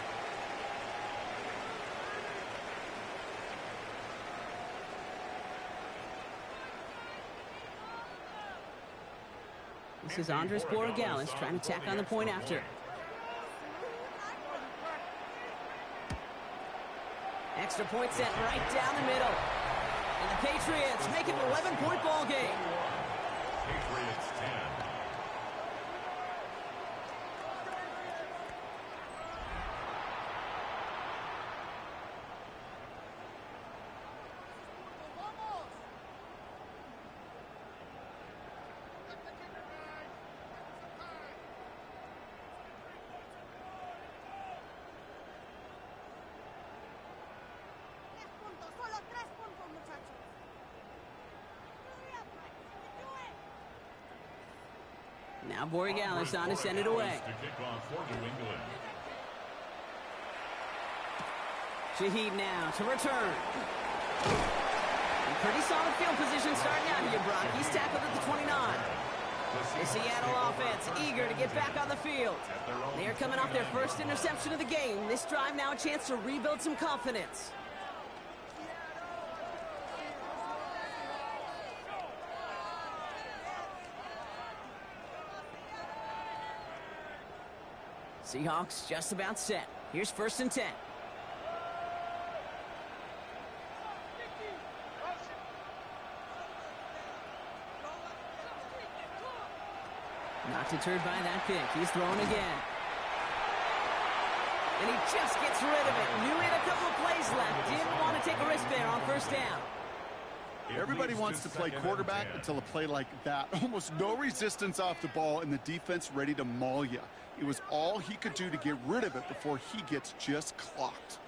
This is Andres Borregales trying to tack on the point after. Extra point set right down the middle. And the Patriots make it an 11-point ball game. Patriots 10. Now Borregales on to send it away. Shaheed now to return. And pretty solid field position starting out here, Brock. He's tackled at the 29. The Seattle offense eager to get back on the field. They are coming off their first interception of the game. This drive now a chance to rebuild some confidence. Seahawks just about set. Here's first and 10. Not deterred by that pick. He's throwing again. And he just gets rid of it. Knew he had a couple of plays left. Didn't want to take a risk there on first down. Everybody wants to play quarterback until a play like that. Almost no resistance off the ball and the defense ready to maul you. It was all he could do to get rid of it before he gets just clocked.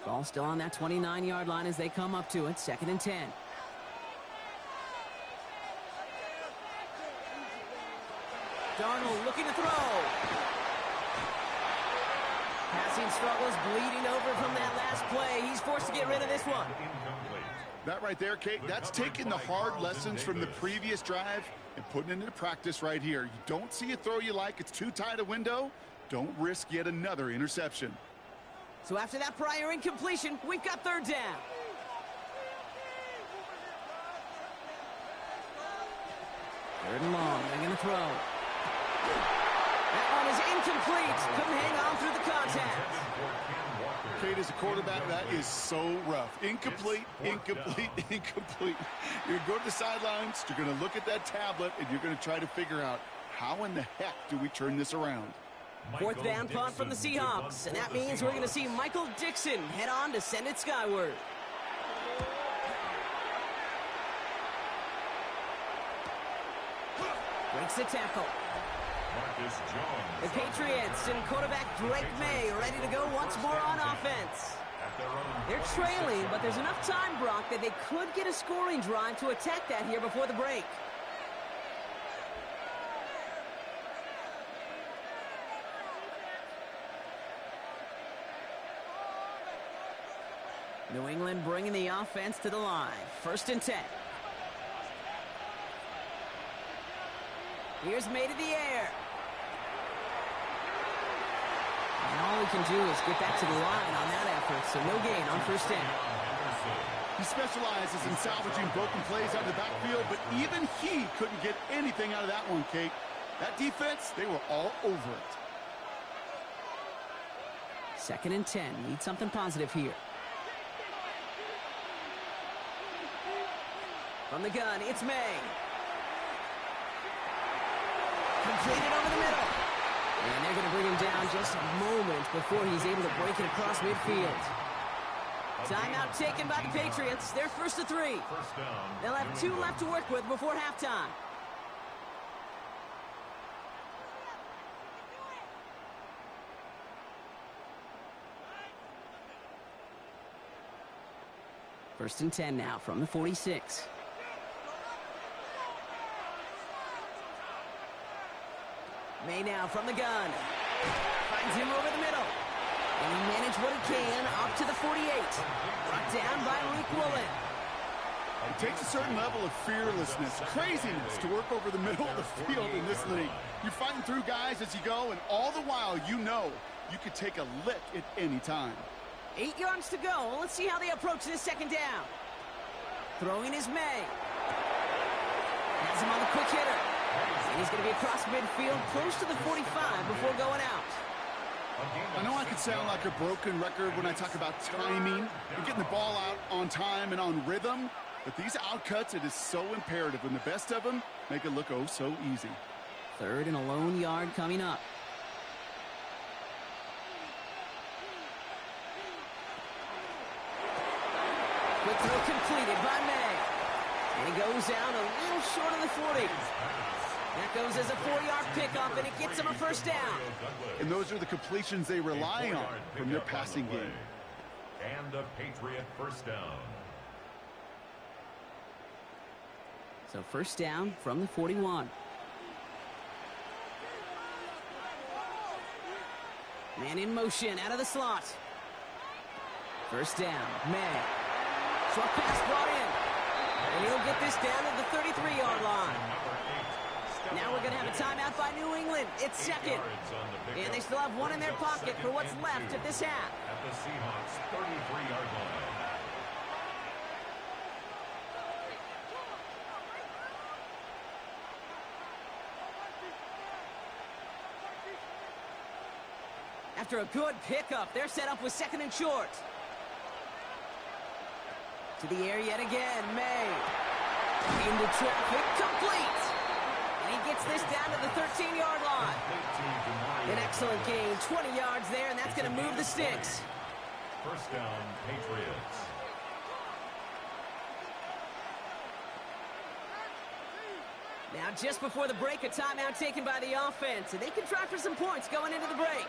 Ball still on that 29-yard line as they come up to it. Second and 10. Darnold looking to throw. Passing struggles bleeding over from that last play. He's forced to get rid of this one. That right there, Kate, that's taking the hard lessons from the previous drive and putting it into practice right here. You don't see a throw you like, it's too tight a window, don't risk yet another interception. So after that prior incompletion, we've got third down. Third and long, they're going to throw. That one is incomplete. Couldn't hang on through the contact. Kate, as a quarterback, that is so rough. Incomplete, incomplete, incomplete. You're going to go to the sidelines, you're going to look at that tablet, and you're going to try to figure out how in the heck do we turn this around. Fourth down punt from the Seahawks, and that means we're going to see Michael Dixon head on to send it skyward. Breaks the tackle. The Patriots and quarterback Drake May ready to go once more on offense. They're trailing, but there's enough time, Brock, that they could get a scoring drive to attack that here before the break. New England bringing the offense to the line. First and 10. Here's May to the air. And all we can do is get back to the line on that effort, so no gain on first down. He specializes in salvaging broken plays out of the backfield, but even he couldn't get anything out of that one, Kate. That defense, they were all over it. 2nd and 10. Need something positive here. From the gun, it's May. Completed over the middle. And they're going to bring him down just a moment before he's able to break it across midfield. Timeout taken by the Patriots. They're 1st and 3. They'll have 2 left to work with before halftime. First and 10 now from the 46. May now from the gun. Finds him over the middle. And he managed what he can up to the 48. Brought down by Luke Woolen. It takes a certain level of fearlessness, craziness to work over the middle of the field in this league. You're fighting through guys as you go, and all the while you know you could take a lick at any time. 8 yards to go. Let's see how they approach this 2nd down. Throwing is May. Has him on the quick hitter. And he's going to be across midfield, close to the 45 before going out. I know I could sound like a broken record when I talk about timing and getting the ball out on time and on rhythm, but these outcuts, it is so imperative, and the best of them make it look oh so easy. 3rd and a lone yard coming up. Quick throw completed by May. And he goes down a little short of the 40. That goes as a 4-yard pickup, and it gets him a 1st down. And those are the completions they rely on from their passing game. And a Patriot 1st down. So 1st down from the 41. Man in motion out of the slot. 1st down, May. Short pass brought in. And he'll get this down at the 33-yard line. Now we're going to have a timeout by New England. It's 2nd. And they still have 1 in their pocket for what's left of this half. At the Seahawks 33-yard line. After a good pickup, they're set up with 2nd and short. To the air yet again, May. Into traffic, complete. And he gets this down to the 13-yard line. An excellent gain, 20 yards there, and that's going to move the sticks. 1st down, Patriots. Now, just before the break, a timeout taken by the offense, and they can try for some points going into the break.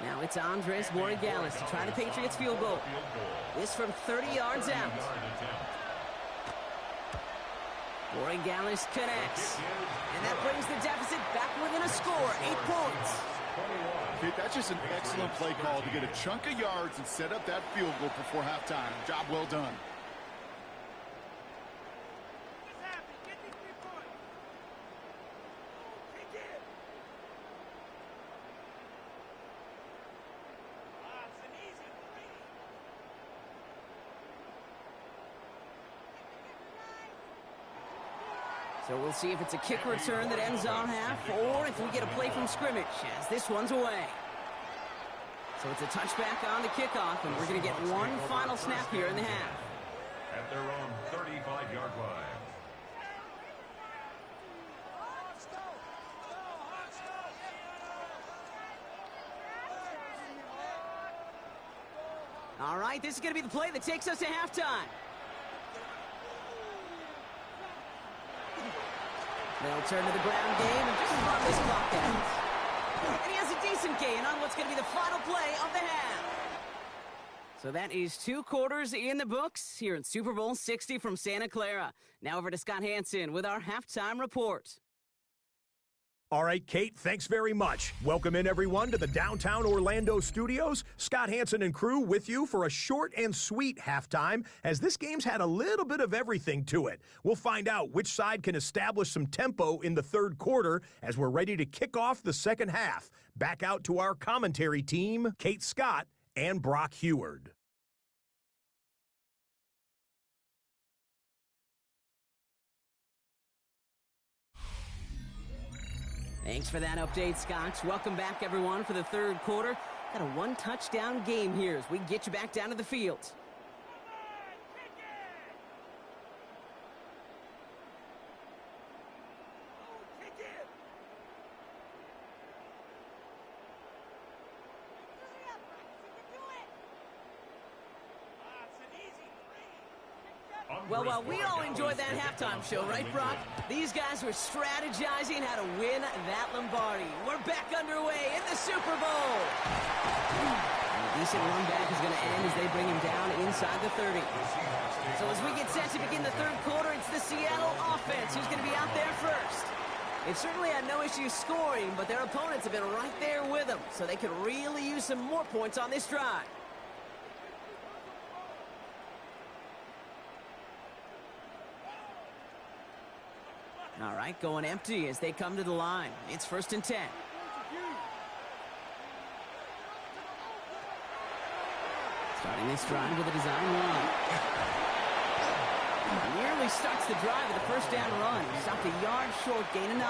Now it's Andres Borregales to try the Patriots field goal. This from 30 yards out. Borregales connects. And that brings the deficit back within a score, 8 points. Okay, that's just an excellent play call to get a chunk of yards and set up that field goal before halftime. Job well done. So we'll see if it's a kick return that ends our half, or if we get a play from scrimmage, as this one's away. So it's a touchback on the kickoff, and we're going to get one final snap here in the half. At their own 35-yard line. All right, this is going to be the play that takes us to halftime. They'll turn to the ground game and just run this clock out. And he has a decent gain on what's going to be the final play of the half. So that is 2 quarters in the books here in Super Bowl 60 from Santa Clara. Now over to Scott Hansen with our halftime report. All right, Kate, thanks very much. Welcome in, everyone, to the downtown Orlando studios. Scott Hansen and crew with you for a short and sweet halftime, as this game's had a little bit of everything to it. We'll find out which side can establish some tempo in the third quarter as we're ready to kick off the second half. Back out to our commentary team, Kate Scott and Brock Heward. Thanks for that update, Scott. Welcome back, everyone, for the third quarter. Got a one-touchdown game here as we get you back down to the field. Well, we all enjoyed that halftime show, right, Brock? These guys were strategizing how to win that Lombardi. We're back underway in the Super Bowl. And a decent run back is going to end as they bring him down inside the 30. So as we get set to begin the third quarter, it's the Seattle offense who's going to be out there first. They've certainly had no issue scoring, but their opponents have been right there with them, so they could really use some more points on this drive. All right, going empty as they come to the line. It's 1st and 10. Starting this drive with a design run. Nearly starts the drive with a first down run. Stopped a yard short, gain of 9.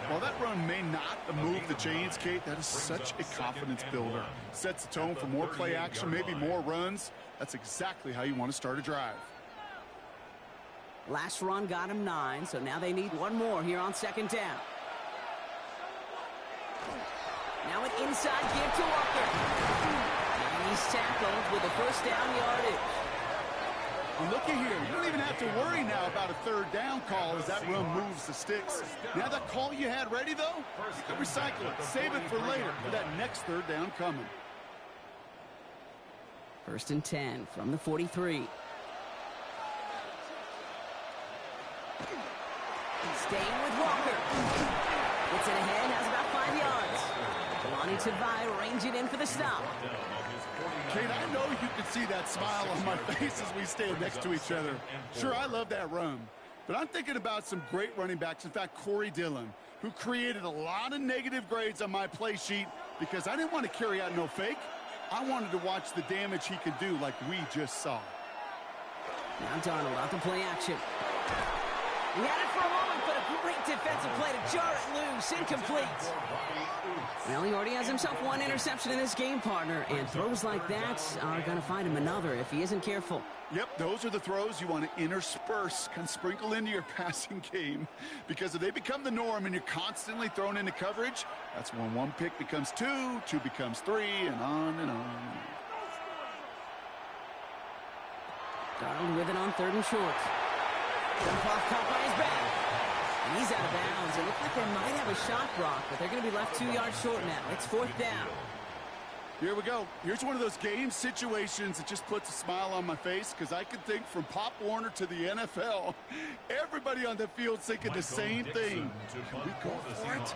While that run may not move the chains, Kate, that is such a confidence builder. Sets the tone for more play action, maybe more runs. That's exactly how you want to start a drive. Last run got him 9, so now they need one more here on 2nd down. Now an inside give to Walker. And he's tackled with a first down yardage. And looky here, you don't even have to worry now about a third down call as that run moves the sticks. Now that call you had ready, though, you can recycle it. Save it for later for that next third down coming. 1st and 10 from the 43. Staying with Walker. Gets it ahead, has about 5 yards. Kalani Tavai range it in for the stop. Kate, I know you can see that smile on my face as we stand next to each other. Sure, I love that run. But I'm thinking about some great running backs. In fact, Corey Dillon, who created a lot of negative grades on my play sheet because I didn't want to carry out no fake. I wanted to watch the damage he could do like we just saw. Now Darnold out to play action. He had it for a moment, but a great defensive play to jar it loose. Incomplete. Well, he already has himself one interception in this game, partner, and throws like that are going to find him another if he isn't careful. Yep, those are the throws you want to intersperse, can sprinkle into your passing game. Because if they become the norm and you're constantly thrown into coverage, that's when one pick becomes 2, 2 becomes 3, and on and on. Darnold with it on 3rd and short. Jump off caught by his back. And he's out of bounds. It looks like they might have a shot, Brock, but they're going to be left 2 yards short now. It's 4th down. Here we go. Here's one of those game situations that just puts a smile on my face because I can think from Pop Warner to the NFL. Everybody on the field's thinking the same thing. Can we go for it?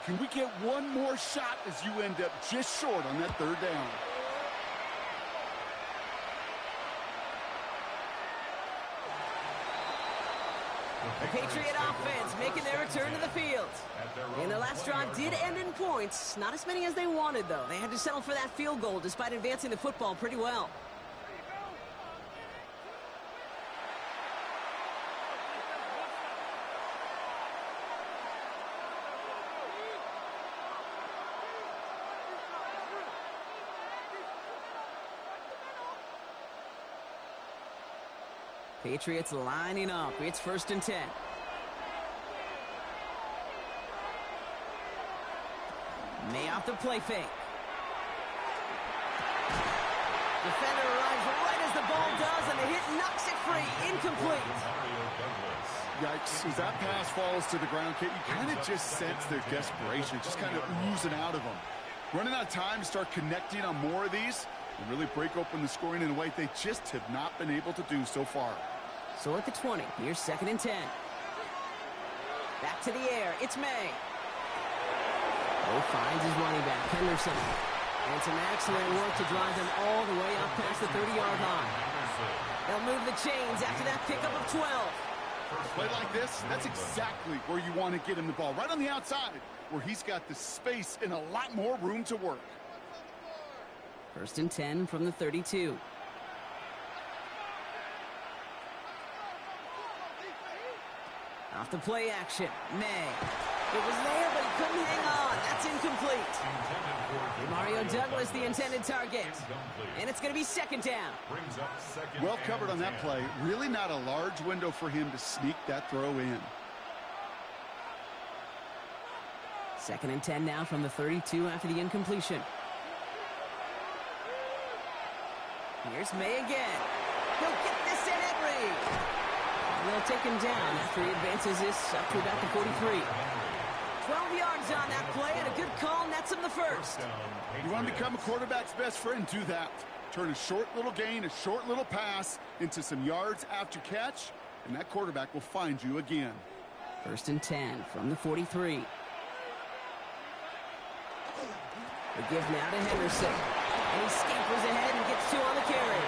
Can we get one more shot as you end up just short on that 3rd down? The Patriot offense making their return to the field. And their last drive did end in points. Not as many as they wanted, though. They had to settle for that field goal despite advancing the football pretty well. Patriots lining up. It's 1st and 10. May off the play fake. Defender arrives right as the ball does, and the hit knocks it free. Incomplete. Yikes. As that pass falls to the ground, Kate, you kind of just sense their desperation, just kind of oozing out of them. Running out of time to start connecting on more of these and really break open the scoring in a way they just have not been able to do so far. So at the 20, here's 2nd and 10. Back to the air. It's May. Oh, finds his running back, Henderson. And some excellent work to drive them all the way up past the 30-yard line. They'll move the chains after that pickup of 12. A play like this, that's exactly where you want to get him the ball. Right on the outside, where he's got the space and a lot more room to work. 1st and 10 from the 32. Off the play action, May. It was there, but he couldn't hang on. That's incomplete. Mario Douglas, the intended target. And it's going to be 2nd down. Well covered on that play. Really not a large window for him to sneak that throw in. 2nd and 10 now from the 32 after the incompletion. Here's May again. He'll get this in Henry. They'll take him down after he advances this up to about the 43. 12 yards on that play, and a good call nets him the first. You want to become a quarterback's best friend, do that. Turn a short little gain, a short little pass into some yards after catch, and that quarterback will find you again. 1st and 10 from the 43. The give now to Henderson. And he scampers ahead and gets 2 on the carry.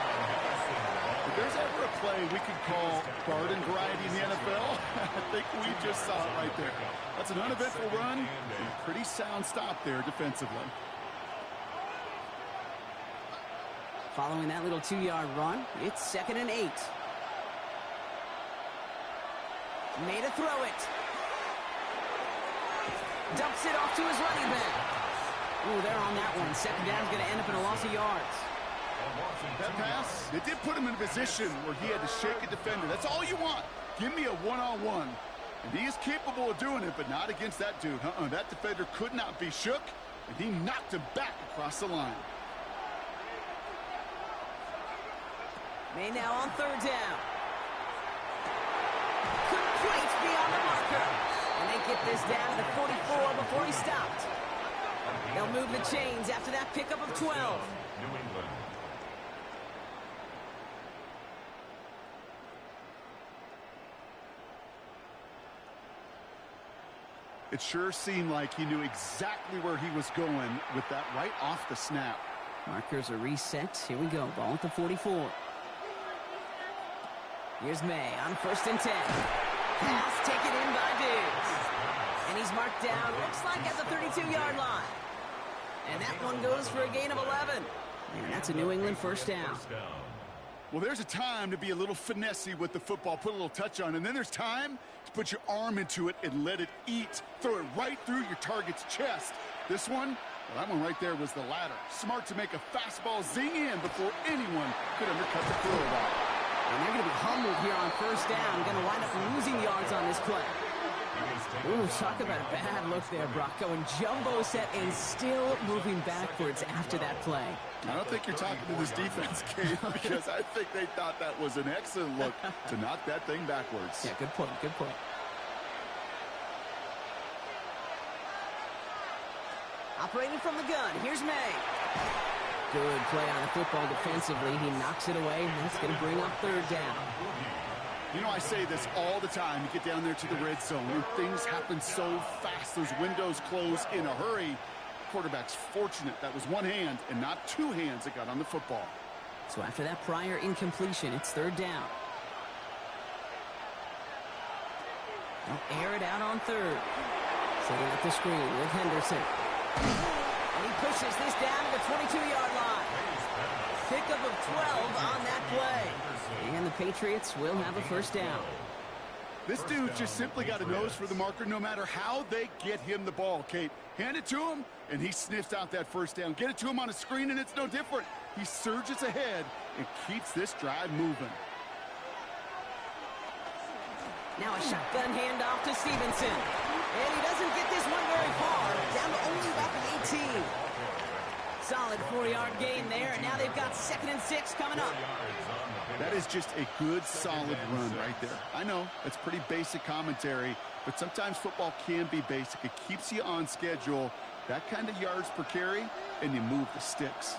If there's ever a play we could call garden variety in the NFL, I think we just saw it right there. That's an uneventful run and a pretty sound stop there defensively. Following that little 2-yard run, it's 2nd and 8. Made to throw it. Dumps it off to his running back. Ooh, they're on that one. 2nd down's going to end up in a loss of yards. That pass, it did put him in a position where he had to shake a defender. That's all you want. Give me a one-on-one. And he is capable of doing it, but not against that dude. That defender could not be shook, and he knocked him back across the line. May now on 3rd down. Complete beyond the marker. And they get this down to 44 before he stopped. They'll move the chains after that pickup of 12. New England. It sure seemed like he knew exactly where he was going with that right off the snap. Markers are reset. Here we go. Ball at the 44. Here's May on 1st and 10. Pass taken in by Diggs. And he's marked down, looks like at the 32-yard line. And that one goes for a gain of 11. And that's a New England 1st down. Well, there's a time to be a little finessey with the football, put a little touch on it. And then there's time to put your arm into it and let it eat. Throw it right through your target's chest. This one, well, that one right there was the latter. Smart to make a fastball zing in before anyone could undercut the throw route. And they're going to be humbled here on 1st down. Going to wind up losing yards on this play. Ooh, talk about a bad look there, Brock. Going jumbo set and still moving backwards after that play. I don't think you're talking to this defense, Kate, because I think they thought that was an excellent look to knock that thing backwards. Yeah, good point, good point. Operating from the gun, here's May. Good play on the football defensively. He knocks it away, and that's going to bring up 3rd down. You know, I say this all the time. You get down there to the red zone, and things happen so fast. Those windows close in a hurry. Quarterback's fortunate that was one hand and not 2 hands that got on the football. So after that prior incompletion, it's 3rd down. They'll air it out on 3rd. Setting up the screen with Henderson. And he pushes this down to the 22-yard line. Pickup of 12 on that play. And the Patriots will have a 1st down. This dude just simply got a nose for the marker no matter how they get him the ball, Kate. Hand it to him, and he sniffs out that 1st down. Get it to him on a screen, and it's no different. He surges ahead and keeps this drive moving. Now a shotgun handoff to Stevenson. And he doesn't get this one very far. Down to only about the 18. Solid 4-yard gain there, and now they've got 2nd and 6 coming up. That is just a good, solid run right there. I know, it's pretty basic commentary, but sometimes football can be basic. It keeps you on schedule, that kind of yards per carry, and you move the sticks.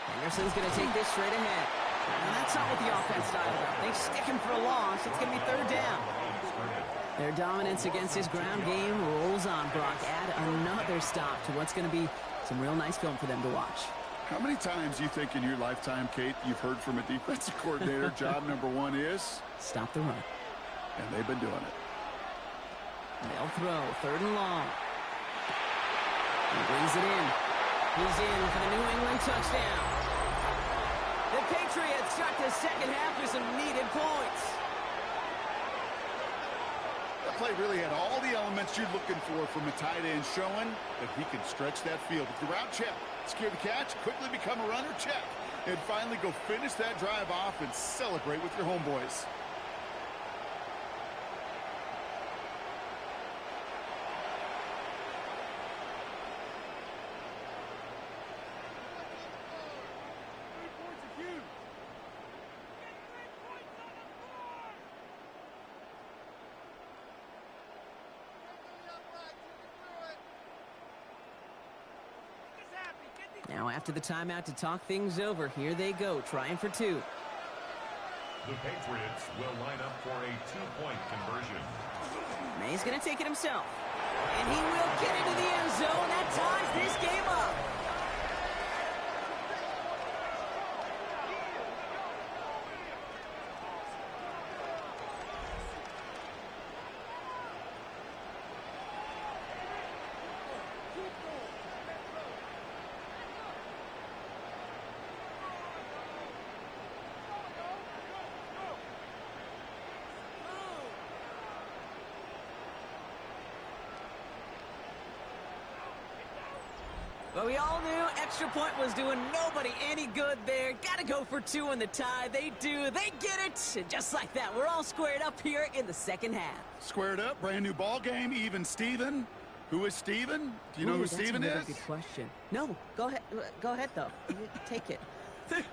Henderson's going to take this straight ahead. And that's not what the offense style about. They stick him for a loss. It's going to be third down. Their dominance against his ground game rolls on, Brock. Add another stop to what's going to be some real nice film for them to watch. How many times do you think in your lifetime, Kate, you've heard from a defensive coordinator, job number one is? Stop the run. And they've been doing it. They'll throw, third and long. He brings it in. He's in for the New England touchdown. The Patriots start the second half with some needed points. That play really had all the elements you're looking for from a tight end, showing that he can stretch that field. With the route check, secure the catch, quickly become a runner, check. And finally go finish that drive off and celebrate with your homeboys. Now after the timeout to talk things over, here they go, trying for two. The Patriots will line up for a two-point conversion. May's going to take it himself. And he will get into the end zone. That ties this game up. But we all knew extra point was doing nobody any good there. Got to go for two in the tie. They do. They get it. And just like that, we're all squared up here in the second half. Squared up, brand new ball game, even Steven. Who is Steven? Do you know who Steven is? That's a good question. No, go ahead. Go ahead, though. You take it.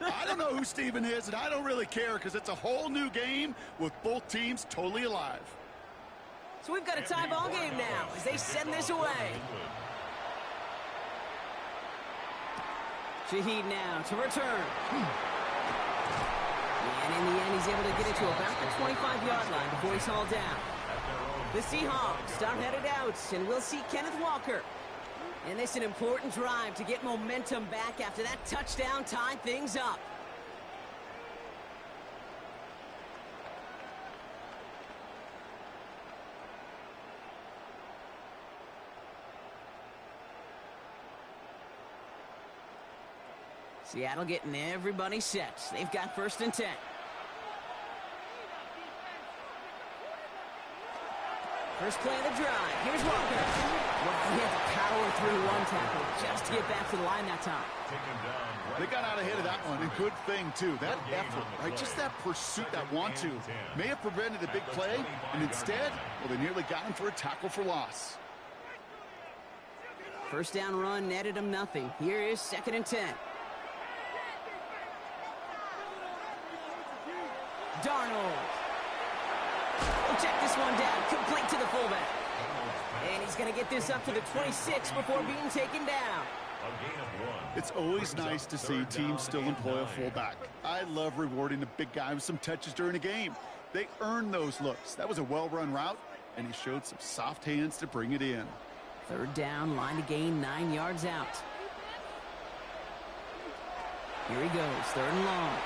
I don't know who Steven is, and I don't really care because it's a whole new game with both teams totally alive. So we've got a tie ball game now as they send this away. Shaheed now to return. And in the end, he's able to get it to about the 25-yard line before he's hauled down. The Seahawks start headed out, and we'll see Kenneth Walker. And this is an important drive to get momentum back after that touchdown tied things up. Seattle getting everybody set. They've got 1st and 10. First play of the drive. Here's Walker. Well, he had to power through one tackle just to get back to the line that time. They got out ahead of that one, and good thing, too. That effort, right? Just that pursuit, that want-to, may have prevented the big play, and instead, well, they nearly got him for a tackle for loss. First down run netted him nothing. Here is 2nd and 10. Darnold. We'll check this one down. Complete to the fullback. And he's going to get this up to the 26 before being taken down. It's always nice to see teams still employ a fullback. I love rewarding a big guy with some touches during a game. They earn those looks. That was a well-run route, and he showed some soft hands to bring it in. Third down, line to gain 9 yards out. Here he goes, 3rd and long.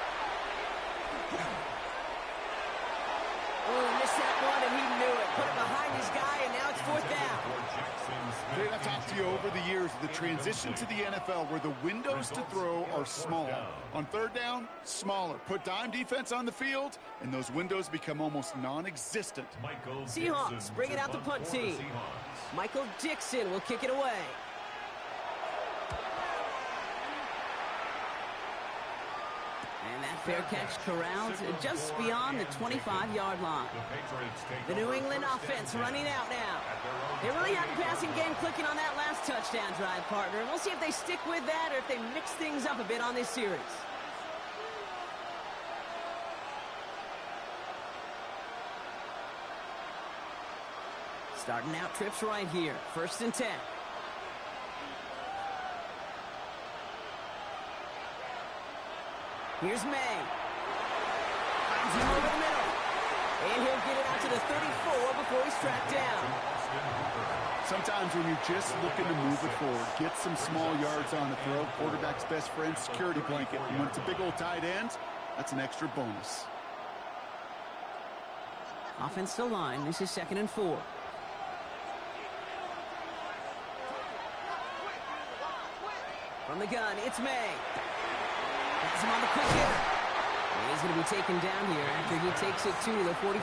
Oh, missed that one, and he knew it. Put it behind his guy, and now it's 4th down. I've talked to you over the years, the transition to the NFL where the windows to throw are small. On 3rd down, smaller. Put dime defense on the field, and those windows become almost non-existent. Seahawks bring it out the punt team. Michael Dixon will kick it away. And that fair catch corralled just beyond the 25-yard line. The New England offense running out now. They really have the passing game clicking on that last touchdown drive, partner. And we'll see if they stick with that or if they mix things up a bit on this series. Starting out trips right here. 1st and 10. Here's May. Sends him over the middle. And he'll get it out to the 34 before he's tracked down. Sometimes when you're just looking to move it forward, get some small yards on the throw, quarterback's best friend, security blanket. And when it's a big old tight end, that's an extra bonus. Offensive line, this is 2nd and 4. From the gun, it's May. That's him on the quick hitter. And he's going to be taken down here after he takes it to the 45.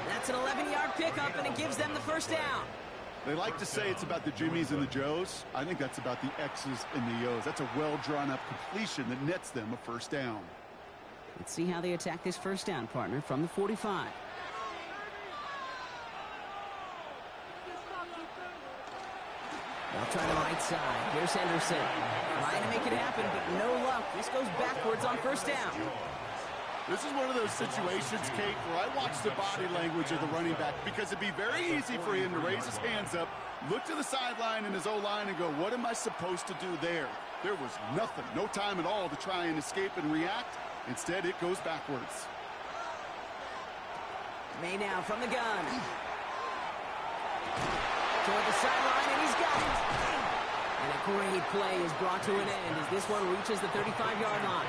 That's an 11-yard pickup, and it gives them the first down. They like to say it's about the Jimmies and the Joes. I think that's about the X's and the O's. That's a well-drawn-up completion that nets them a first down. Let's see how they attack this first down, partner, from the 45. They'll try the right side. Here's Henderson. Trying to make it happen, but no luck. This goes backwards on first down. This is one of those situations, Kate, where I watch the body language of the running back because it'd be very easy for him to raise his hands up, look to the sideline in his O-line and go, what am I supposed to do there? There was nothing, no time at all to try and escape and react. Instead, it goes backwards. May now from the gun. Toward the sideline, and he's got it. And a great play is brought to an end as this one reaches the 35-yard line.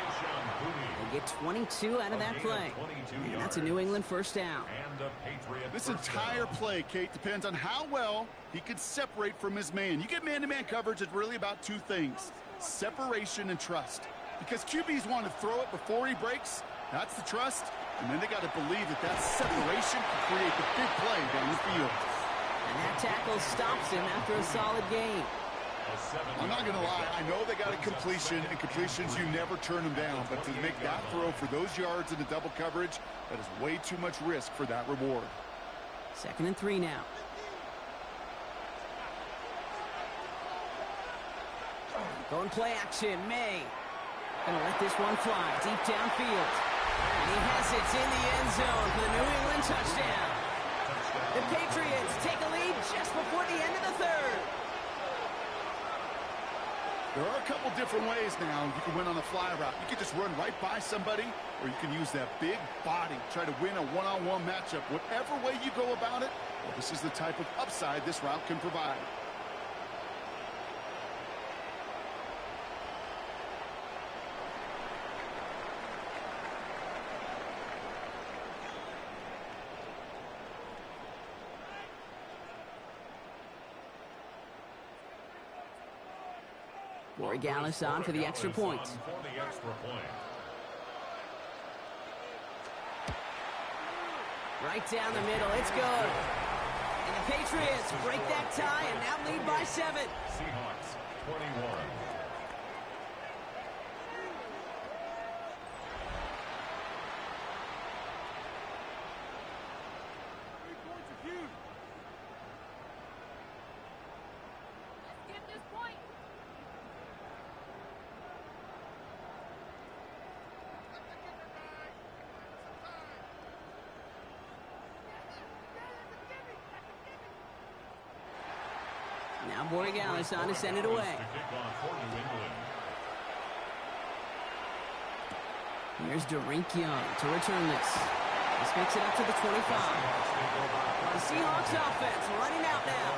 They get 22 out of that play. And that's a New England first down. This entire play, Kate, depends on how well he can separate from his man. You get man-to-man coverage, it's really about two things, separation and trust. Because QBs want to throw it before he breaks, that's the trust, and then they got to believe that that separation can create the big play down the field. And that tackle stops him after a solid gain. I'm not going to lie, I know they got a completion, and completions, you never turn them down, but to make that throw for those yards in the double coverage, that is way too much risk for that reward. 2nd and 3 now. Going play action, May. Gonna let this one fly deep downfield. And he has it in the end zone for the New England touchdown. The Patriots take a lead just before the end of the third. There are a couple different ways now. You can win on the fly route. You can just run right by somebody, or you can use that big body, try to win a one-on-one matchup. Whatever way you go about it, well, this is the type of upside this route can provide. Borregales on for the extra point. Right down the middle, it's good. And the Patriots break that tie and now lead by 7. Seahawks 21. Now Borregales on to send it away. Here's Derink Young to return this. This makes it up to the 25. The Seahawks offense running out now.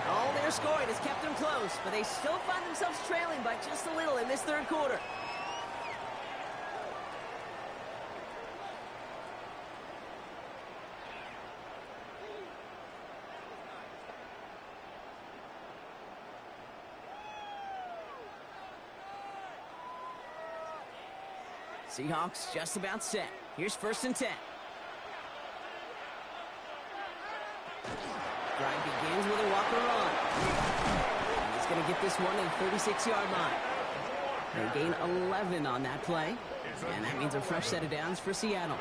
All their scoring has kept them close, but they still find themselves trailing by just a little in this third quarter. Seahawks just about set. Here's 1st and 10. Drive begins with a Walker run. And he's going to get this one to the 36-yard line. They gain 11 on that play. And that means a fresh set of downs for Seattle.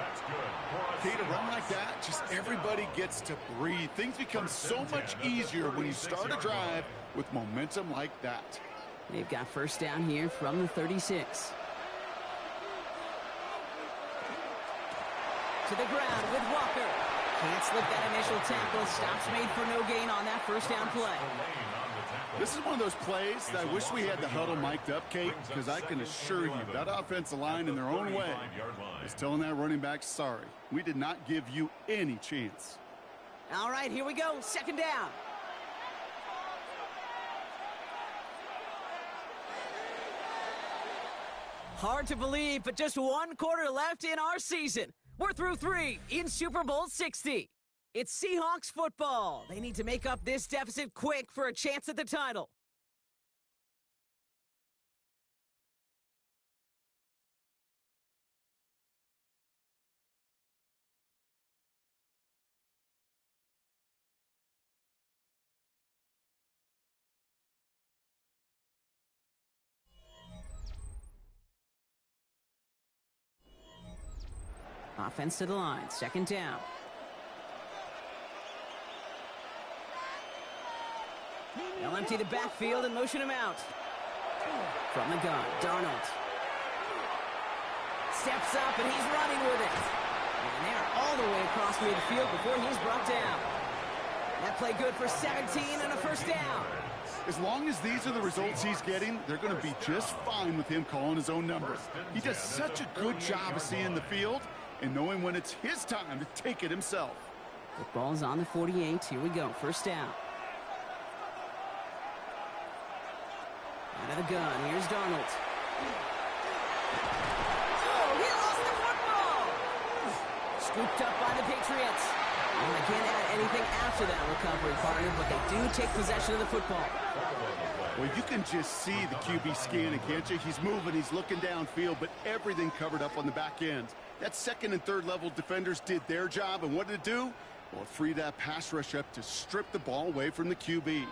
Okay, to run like that, just everybody gets to breathe. Things become so much easier when you start a drive with momentum like that. They've got first down here from the 36. To the ground with Walker. Can't slip that initial tackle. Stops made for no gain on that first down play. This is one of those plays that I wish we had the huddle mic'd up, Kate, because I can assure you that offensive line in their own way is telling that running back, sorry, we did not give you any chance. All right, here we go. Second down. Hard to believe, but just one quarter left in our season. We're through 3 in Super Bowl 60. It's Seahawks football. They need to make up this deficit quick for a chance at the title. Offense to the line. Second down. They'll empty the backfield and motion him out. From the gun, Darnold. Steps up and he's running with it. And they're all the way across midfield before he's brought down. That play good for 17 and a first down. As long as these are the results he's getting, they're going to be just fine with him calling his own number. He does such a good job of seeing the field and knowing when it's his time to take it himself. Football's on the 48. Here we go. First down. Out of the gun. Here's Darnold. Oh, he lost the football! Scooped up by the Patriots. Well, they can't add anything after that recovery, partner, but they do take possession of the football. Well, you can just see the QB scanning, can't you? He's moving, he's looking downfield, but everything covered up on the back end. That second and third level defenders did their job, and what did it do? Well, it freed that pass rush up to strip the ball away from the QB.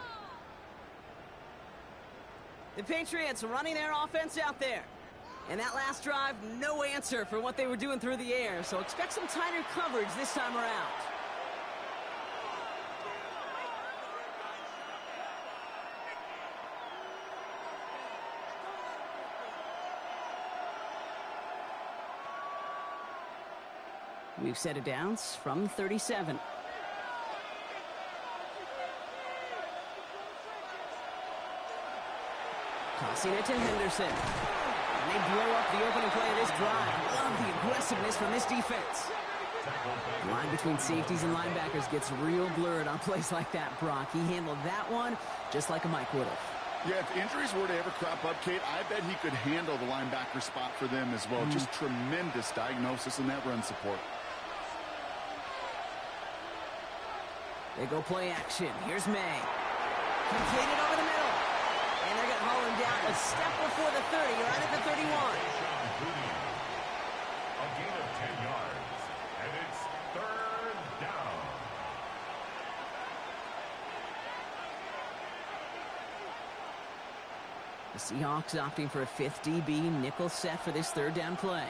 The Patriots running their offense out there. And that last drive, no answer for what they were doing through the air, so expect some tighter coverage this time around. We've set it down from 37. Tossing it to Henderson. And they blow up the opening play of this drive. Love the aggressiveness from this defense. The line between safeties and linebackers gets real blurred on plays like that, Brock. He handled that one just like a Mike would have. Yeah, if injuries were to ever crop up, Kate, I bet he could handle the linebacker spot for them as well. Just tremendous diagnosis in that run support. They go play action. Here's May. Completed over the middle. And they're going to haul him down a step before the 30, right at the 31. A gain of 10 yards, and it's third down. The Seahawks opting for a 5th DB nickel set for this third down play.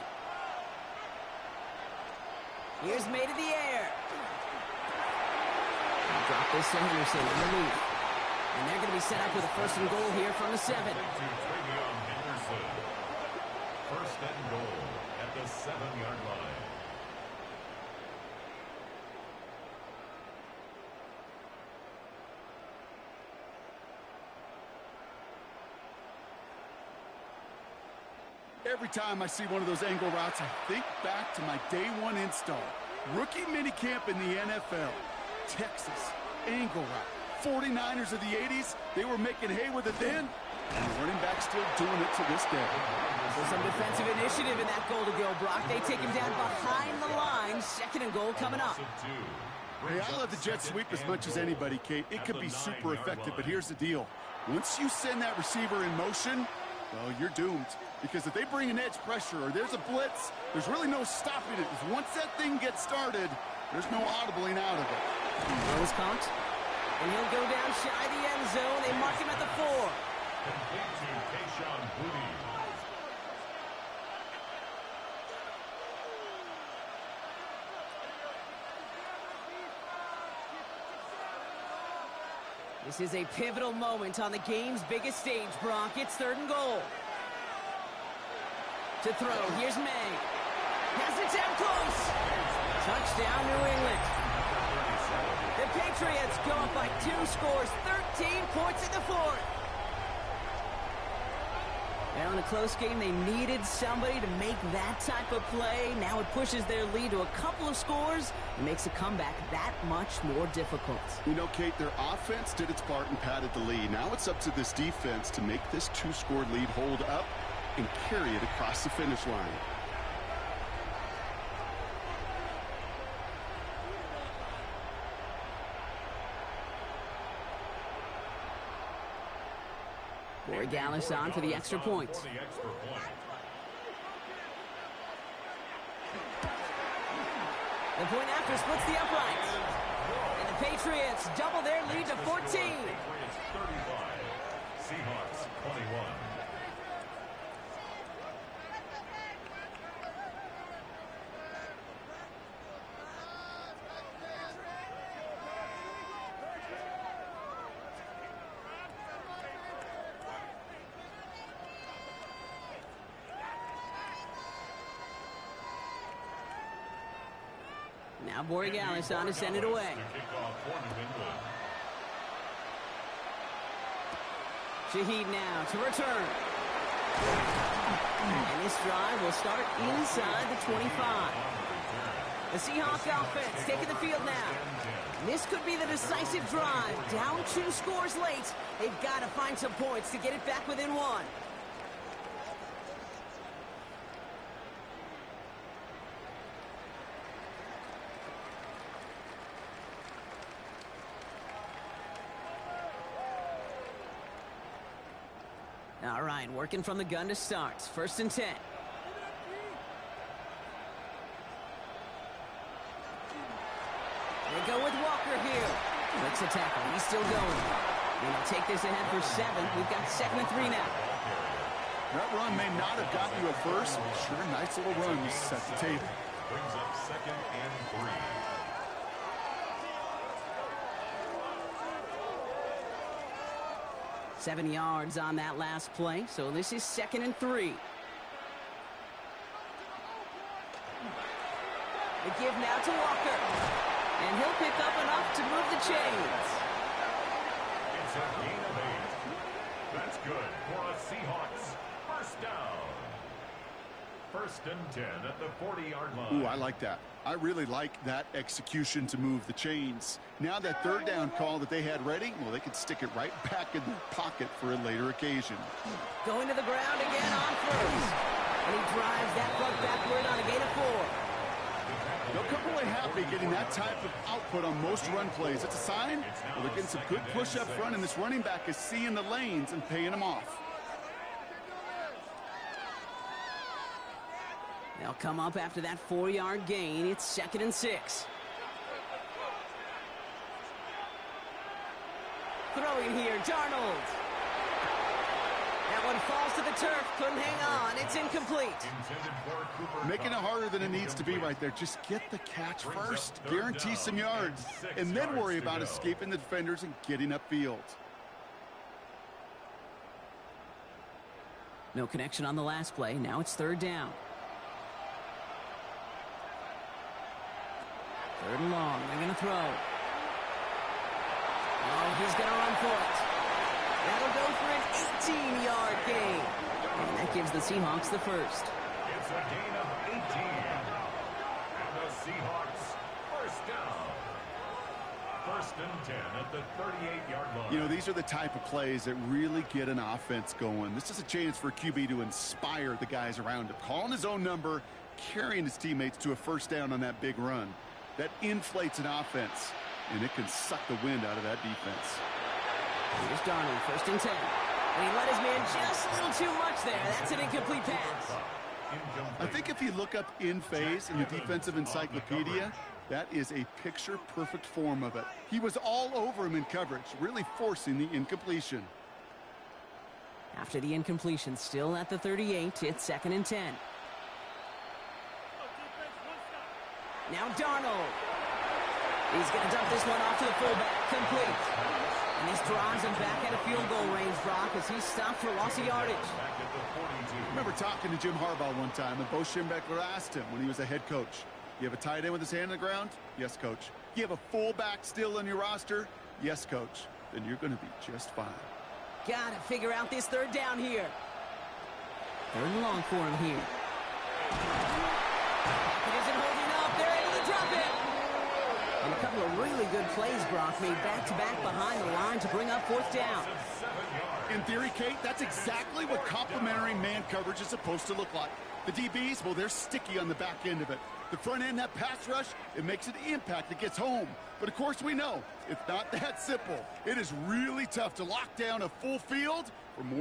Here's May to the air. Drop this to Henderson in the lead. And they're going to be set up with a first and goal here from the 7. First and goal at the 7-yard line. Every time I see one of those angle routes, I think back to my day one install. Rookie minicamp in the NFL. Texas, angle route. 49ers of the 80s, they were making hay with it then, and the running back still doing it to this day. So some defensive initiative in that goal to go, Brock. They take him down behind the line. Second and goal coming up. Hey, I love the jet sweep as much as anybody, Kate. It could be super effective, but here's the deal. Once you send that receiver in motion, well, you're doomed. Because if they bring an edge pressure or there's a blitz, there's really no stopping it. Once that thing gets started, there's no audibling out of it. Throw is caught. And he'll go down shy the end zone. They mark him at the 4. Complete to Kayshon Boutte. This is a pivotal moment on the game's biggest stage, Brock. It's third and goal. To throw, here's May. Has it down close. Touchdown, New England. go up by 2 scores, 13 points in the fourth. Well, in a close game, they needed somebody to make that type of play. Now it pushes their lead to a couple of scores and makes a comeback that much more difficult. You know, Kate, their offense did its part and padded the lead. Now it's up to this defense to make this 2-score lead hold up and carry it across the finish line. Borregales on for the extra point. The point after splits the uprights. And the Patriots double their lead to 14. Patriots 35, Seahawks 21. Now Borregales on to send it away. Shaheed now to return. And this drive will start inside the 25. The Seahawks offense taking the field now. This could be the decisive drive. Down 2 scores late. They've got to find some points to get it back within 1. All right, working from the gun to start. 1st and 10. They go with Walker here. Makes a tackle. He's still going. We'll take this ahead for 7. We've got 2nd and 3 now. That run may not have gotten you a first, but sure, nice little run to set the table. Brings up 2nd and 3. 7 yards on that last play, so this is 2nd and 3. The give now to Walker, and he'll pick up enough to move the chains. It's a gain of 8. That's good for a Seahawks first down. 1st and 10 at the 40-yard line. Ooh, I like that. I really like that execution to move the chains. Now that 3rd down call that they had ready, well, they could stick it right back in their pocket for a later occasion. Going to the ground again on 1st. And he drives that punt backward on a gain of 4. They'll come away happy getting that type of output on most run plays. It's a sign, well, they're getting some good push up front, and this running back is seeing the lanes and paying them off. They'll come up after that 4-yard gain. It's 2nd and 6. Throwing here, Darnold. That one falls to the turf. Couldn't hang on. It's incomplete. Making it harder than it needs to be right there. Just get the catch first. Guarantee some yards. And then worry about escaping the defenders and getting upfield. No connection on the last play. Now it's 3rd down. 3rd and long. They're going to throw. Oh, he's going to run for it. That'll go for an 18-yard gain. And that gives the Seahawks the first. It's a gain of 18. And the Seahawks first down. 1st and 10 at the 38-yard line. You know, these are the type of plays that really get an offense going. This is a chance for QB to inspire the guys around him. Calling his own number, carrying his teammates to a first down on that big run. That inflates an offense, and it can suck the wind out of that defense. Here's Darnold, 1st and 10. And he let his man just a little too much there. That's an incomplete pass. I think if you look up in phase in the defensive encyclopedia, that is a picture-perfect form of it. He was all over him in coverage, really forcing the incompletion. After the incompletion, still at the 38, it's 2nd and 10. Now Darnold. He's going to dump this one off to the fullback. Complete. And this drives him back at a field goal range, Brock, as he stopped for loss of yardage. I remember talking to Jim Harbaugh one time, and Bo Schembechler asked him when he was a head coach, you have a tight end with his hand on the ground? Yes, coach. You have a fullback still on your roster? Yes, Coach. Then you're going to be just fine. Gotta figure out this third down here. Third and long for him here. It isn't holding up. They're able to drop it. And a couple of really good plays, Brock, made back-to-back behind the line to bring up fourth down. In theory, Kate, that's exactly what complementary man coverage is supposed to look like. The DBs, well, they're sticky on the back end of it. The front end, that pass rush, it makes an impact that gets home. But, of course, we know it's not that simple. It is really tough to lock down a full field for more.